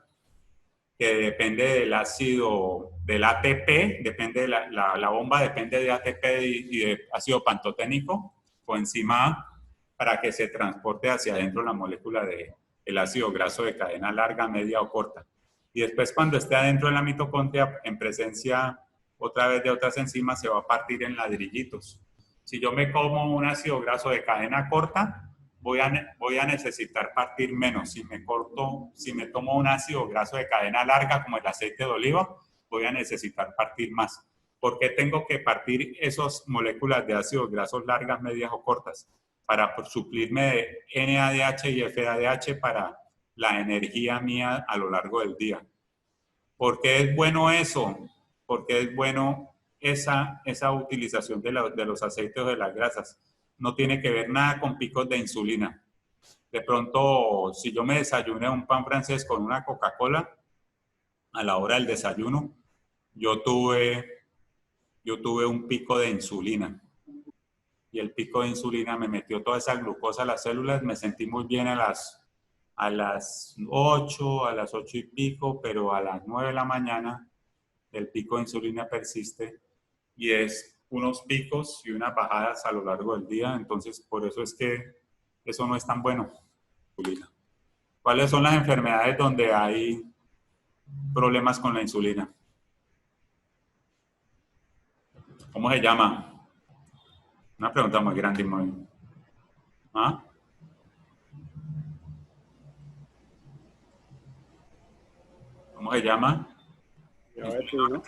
que depende del ácido, del ATP, depende de la bomba depende de ATP y de ácido pantoténico, coenzima A, para que se transporte hacia adentro la molécula del ácido graso de cadena larga, media o corta. Y después cuando esté adentro de la mitocondria, en presencia otra vez de otras enzimas, se va a partir en ladrillitos. Si yo me como un ácido graso de cadena corta, voy a necesitar partir menos. Si me tomo un ácido graso de cadena larga, como el aceite de oliva, voy a necesitar partir más. ¿Por qué tengo que partir esas moléculas de ácidos grasos largas, medias o cortas? Para suplirme de NADH y FADH para la energía mía a lo largo del día. ¿Por qué es bueno eso? Porque es bueno esa utilización de los aceites o de las grasas. No tiene que ver nada con picos de insulina. De pronto, si yo me desayuné un pan francés con una Coca-Cola, a la hora del desayuno, yo tuve un pico de insulina. Y el pico de insulina me metió toda esa glucosa a las células. Me sentí muy bien a las 8, a las 8 y pico, pero a las 9 de la mañana el pico de insulina persiste y es unos picos y unas bajadas a lo largo del día. Entonces, por eso es que eso no es tan bueno. ¿Cuáles son las enfermedades donde hay problemas con la insulina? ¿Cómo se llama? Una pregunta muy grande y muy... ¿Ah? ¿Cómo se llama? Diabetes, ¿no?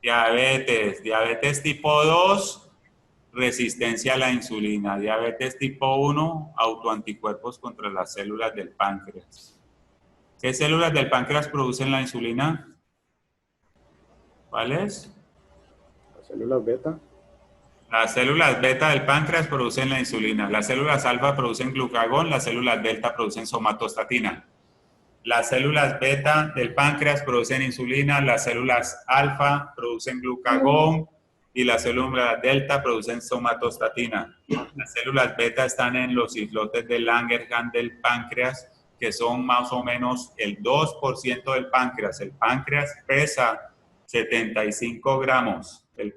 Diabetes tipo 2, resistencia a la insulina. Diabetes tipo 1, autoanticuerpos contra las células del páncreas. ¿Qué células del páncreas producen la insulina? ¿Cuáles? Las células beta. Las células beta del páncreas producen la insulina, las células alfa producen glucagón, las células delta producen somatostatina. Las células beta del páncreas producen insulina, las células alfa producen glucagón y las células delta producen somatostatina. Las células beta están en los islotes de Langerhans del páncreas, que son más o menos el 2% del páncreas. El páncreas pesa 75 gramos. El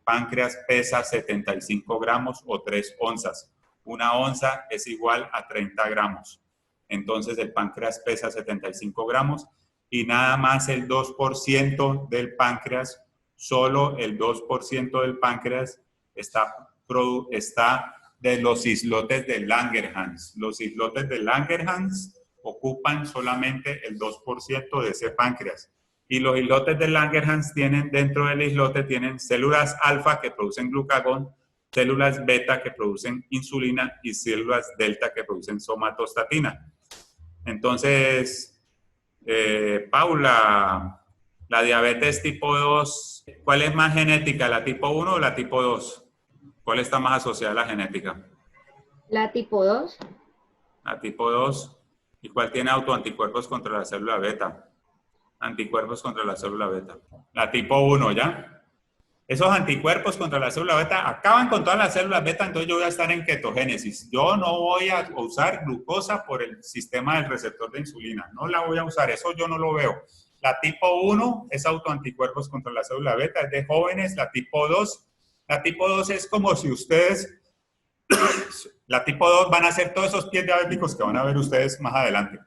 páncreas pesa 75 gramos o 3 onzas. Una onza es igual a 30 gramos. Entonces el páncreas pesa 75 gramos y nada más el 2% del páncreas, solo el 2% del páncreas está de los islotes de Langerhans. Los islotes de Langerhans ocupan solamente el 2% de ese páncreas. Y los islotes de Langerhans tienen, dentro del islote, tienen células alfa que producen glucagón, células beta que producen insulina y células delta que producen somatostatina. Entonces, Paula, la diabetes tipo 2, ¿cuál es más genética, la tipo 1 o la tipo 2? ¿Cuál está más asociada a la genética? La tipo 2. La tipo 2. ¿Y cuál tiene autoanticuerpos contra la célula beta? Anticuerpos contra la célula beta. La tipo 1, ¿ya? Esos anticuerpos contra la célula beta acaban con todas las células beta, entonces yo voy a estar en ketogénesis. Yo no voy a usar glucosa por el sistema del receptor de insulina. No la voy a usar, eso yo no lo veo. La tipo 1 es autoanticuerpos contra la célula beta, es de jóvenes. La tipo 2 es como si ustedes, la tipo 2 van a ser todos esos pies diabéticos que van a ver ustedes más adelante.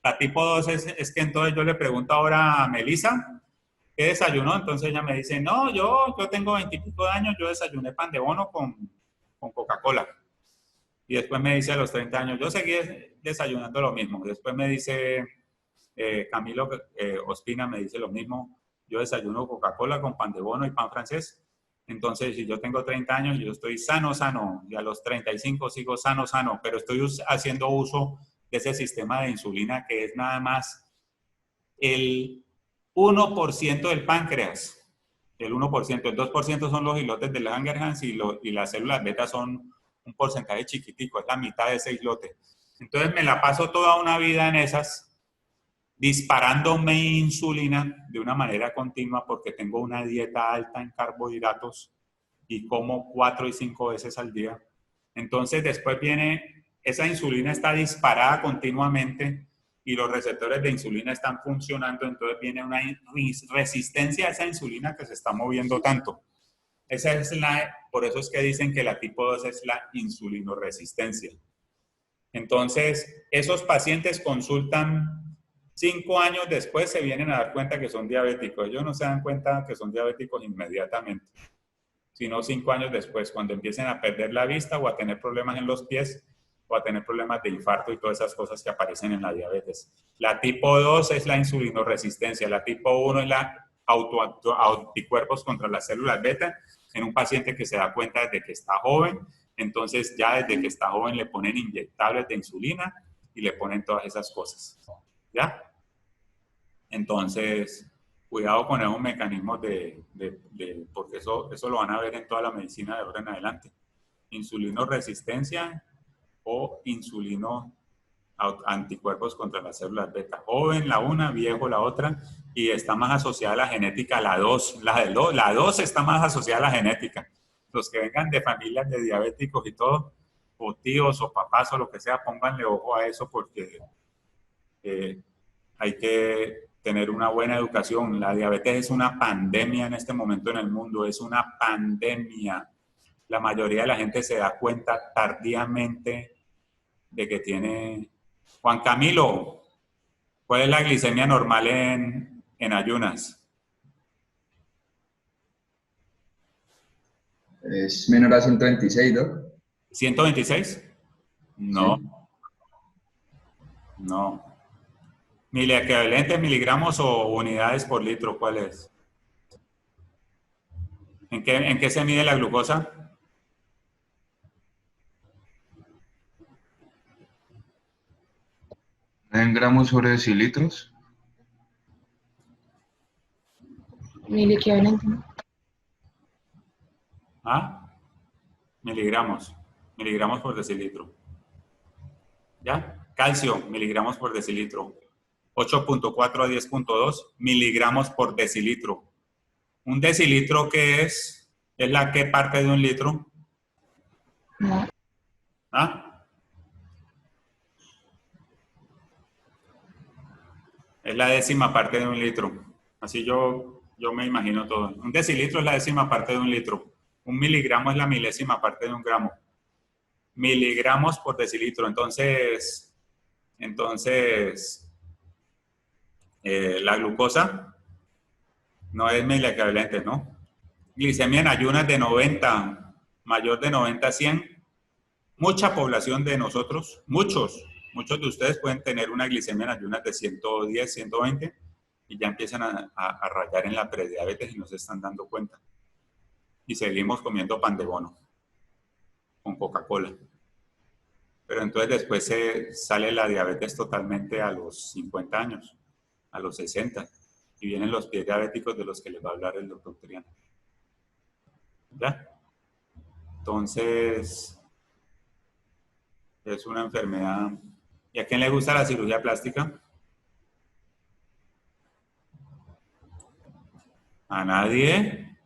La tipo 2 es que entonces yo le pregunto ahora a Melissa, ¿qué desayunó? Entonces ella me dice, no, yo tengo 20 y pico de años, yo desayuné pan de bono con Coca-Cola. Y después me dice a los 30 años, yo seguí desayunando lo mismo. Después me dice Camilo Ospina, me dice lo mismo, yo desayuno Coca-Cola con pan de bono y pan francés. Entonces, si yo tengo 30 años, yo estoy sano, y a los 35 sigo sano, pero estoy haciendo uso de ese sistema de insulina que es nada más el 1% del páncreas, el 1%, el 2% son los islotes de Langerhans y las células beta son un porcentaje chiquitico, es la mitad de ese islote. Entonces me la paso toda una vida en esas, disparándome insulina de una manera continua porque tengo una dieta alta en carbohidratos y como 4 y 5 veces al día. Entonces después viene, esa insulina está disparada continuamente y los receptores de insulina están funcionando, entonces viene una resistencia a esa insulina que se está moviendo tanto. Por eso es que dicen que la tipo 2 es la insulinoresistencia. Entonces, esos pacientes consultan 5 años después, se vienen a dar cuenta que son diabéticos. Ellos no se dan cuenta que son diabéticos inmediatamente, sino 5 años después, cuando empiecen a perder la vista o a tener problemas en los pies, o a tener problemas de infarto y todas esas cosas que aparecen en la diabetes. La tipo 2 es la insulinoresistencia, la tipo 1 es la anticuerpos contra las células beta en un paciente que se da cuenta desde que está joven. Entonces ya desde que está joven le ponen inyectables de insulina y le ponen todas esas cosas. ¿Ya? Entonces, cuidado con esos mecanismos porque eso lo van a ver en toda la medicina de ahora en adelante. Insulinoresistencia o anticuerpos contra las células beta. Joven la una, viejo la otra, y está más asociada a la genética la 2. La 2 está más asociada a la genética. Los que vengan de familias de diabéticos y todo, o tíos o papás o lo que sea, pónganle ojo a eso porque hay que tener una buena educación. La diabetes es una pandemia en este momento en el mundo, es una pandemia. La mayoría de la gente se da cuenta tardíamente de que tiene... Juan Camilo, ¿cuál es la glicemia normal en ayunas? Es menor a 126, ¿no? ¿126? No. Sí. No. ¿Equivalente miligramos o unidades por litro? ¿Cuál es? ¿En qué se mide la glucosa? ¿En gramos sobre decilitros? Mil equivalente. ¿Ah? Miligramos por decilitro. ¿Ya? Calcio, miligramos por decilitro. 8.4 a 10.2 miligramos por decilitro. ¿Un decilitro qué es? ¿Es la qué parte de un litro? ¿Ah? Es la décima parte de un litro. Así yo me imagino todo. Un decilitro es la décima parte de un litro. Un miligramo es la milésima parte de un gramo. Miligramos por decilitro. Entonces la glucosa no es mil equivalentes, ¿no? Glicemia en ayunas de 90, mayor de 90 a 100. Mucha población de nosotros, muchos de ustedes pueden tener una glicemia en ayunas de 110, 120 y ya empiezan a rayar en la prediabetes y no se están dando cuenta. Y seguimos comiendo pan de bono con Coca-Cola. Pero entonces después sale la diabetes totalmente a los 50 años, a los 60. Y vienen los pies diabéticos de los que les va a hablar el doctor Triana. ¿Ya? Entonces, es una enfermedad. ¿Y a quién le gusta la cirugía plástica? ¿A nadie?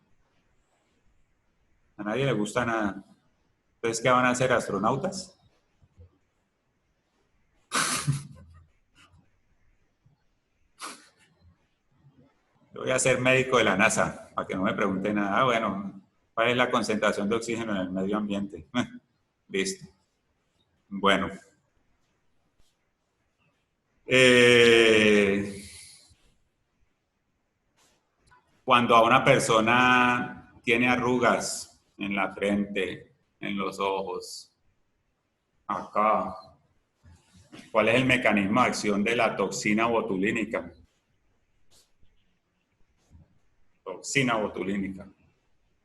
¿A nadie le gusta nada? ¿Entonces qué van a hacer, astronautas? Yo voy a ser médico de la NASA, para que no me pregunten nada. Ah, bueno, ¿cuál es la concentración de oxígeno en el medio ambiente? Listo. Bueno. Cuando a una persona tiene arrugas en la frente, en los ojos, acá, ¿cuál es el mecanismo de acción de la toxina botulínica? Toxina botulínica.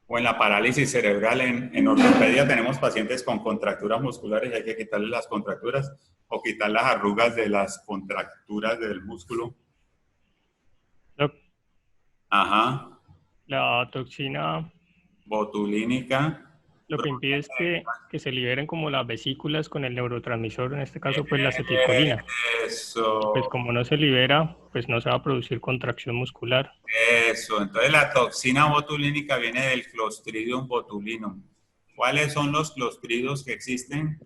O en la parálisis cerebral, en ortopedia tenemos pacientes con contracturas musculares y hay que quitarles las contracturas o quitar las arrugas de las contracturas del músculo. Ajá. La toxina botulínica. Lo que impide es que se liberen como las vesículas con el neurotransmisor, en este caso pues la acetilcolina. Eso. Pues como no se libera, pues no se va a producir contracción muscular. Eso, entonces la toxina botulínica viene del Clostridium botulinum. ¿Cuáles son los clostridios que existen?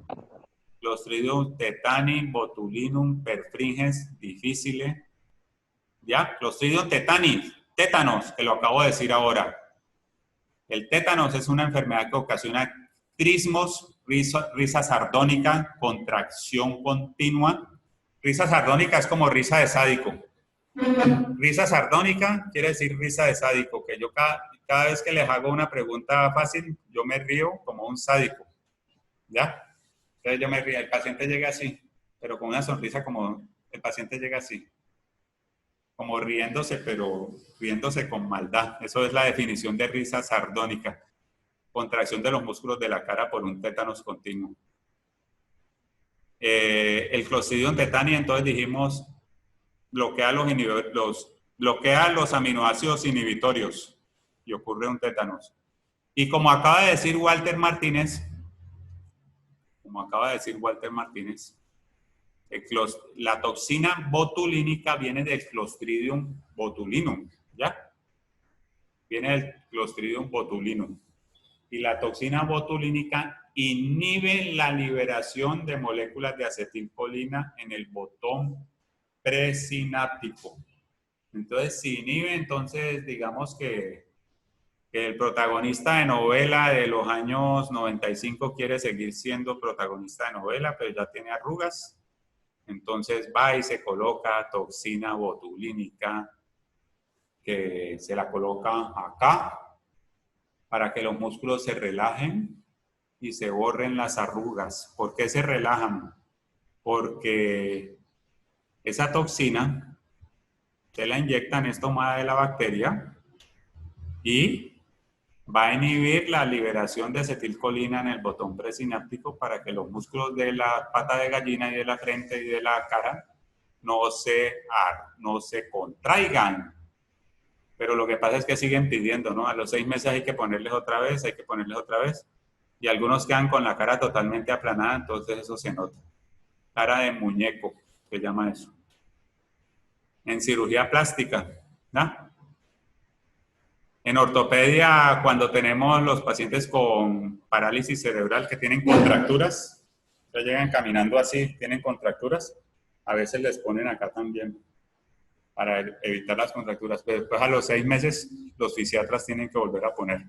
Clostridium tetani, botulinum, perfringens, difficile. ¿Ya? Clostridium tetani, tétanos, que lo acabo de decir ahora. El tétanos es una enfermedad que ocasiona trismos, risa sardónica, contracción continua. Risa sardónica es como risa de sádico. Risa sardónica quiere decir risa de sádico, que yo cada vez que les hago una pregunta fácil, yo me río como un sádico. ¿Ya? Entonces yo me río, el paciente llega así, pero con una sonrisa como el paciente llega así. Como riéndose, pero riéndose con maldad. Eso es la definición de risa sardónica. Contracción de los músculos de la cara por un tétanos continuo. El Clostridium tetani, entonces dijimos, bloquea los aminoácidos inhibitorios y ocurre un tétanos. Y como acaba de decir Walter Martínez, la toxina botulínica viene del Clostridium botulinum, ¿ya? Viene del Clostridium botulinum. Y la toxina botulínica inhibe la liberación de moléculas de acetilcolina en el botón presináptico. Entonces, si inhibe, entonces digamos que el protagonista de novela de los años 95 quiere seguir siendo protagonista de novela, pero ya tiene arrugas. Entonces va y se coloca toxina botulínica, que se la coloca acá para que los músculos se relajen y se borren las arrugas. ¿Por qué se relajan? Porque esa toxina se la inyectan, es tomada de la bacteria y va a inhibir la liberación de acetilcolina en el botón presináptico para que los músculos de la pata de gallina y de la frente y de la cara no se contraigan. Pero lo que pasa es que siguen pidiendo, ¿no? A los 6 meses hay que ponerles otra vez, hay que ponerles otra vez. Y algunos quedan con la cara totalmente aplanada, entonces eso se nota. Cara de muñeco, se llama eso. En cirugía plástica, ¿no? En ortopedia, cuando tenemos los pacientes con parálisis cerebral que tienen contracturas, ya llegan caminando así, tienen contracturas, a veces les ponen acá también para evitar las contracturas. Pero después a los 6 meses los fisiatras tienen que volver a poner.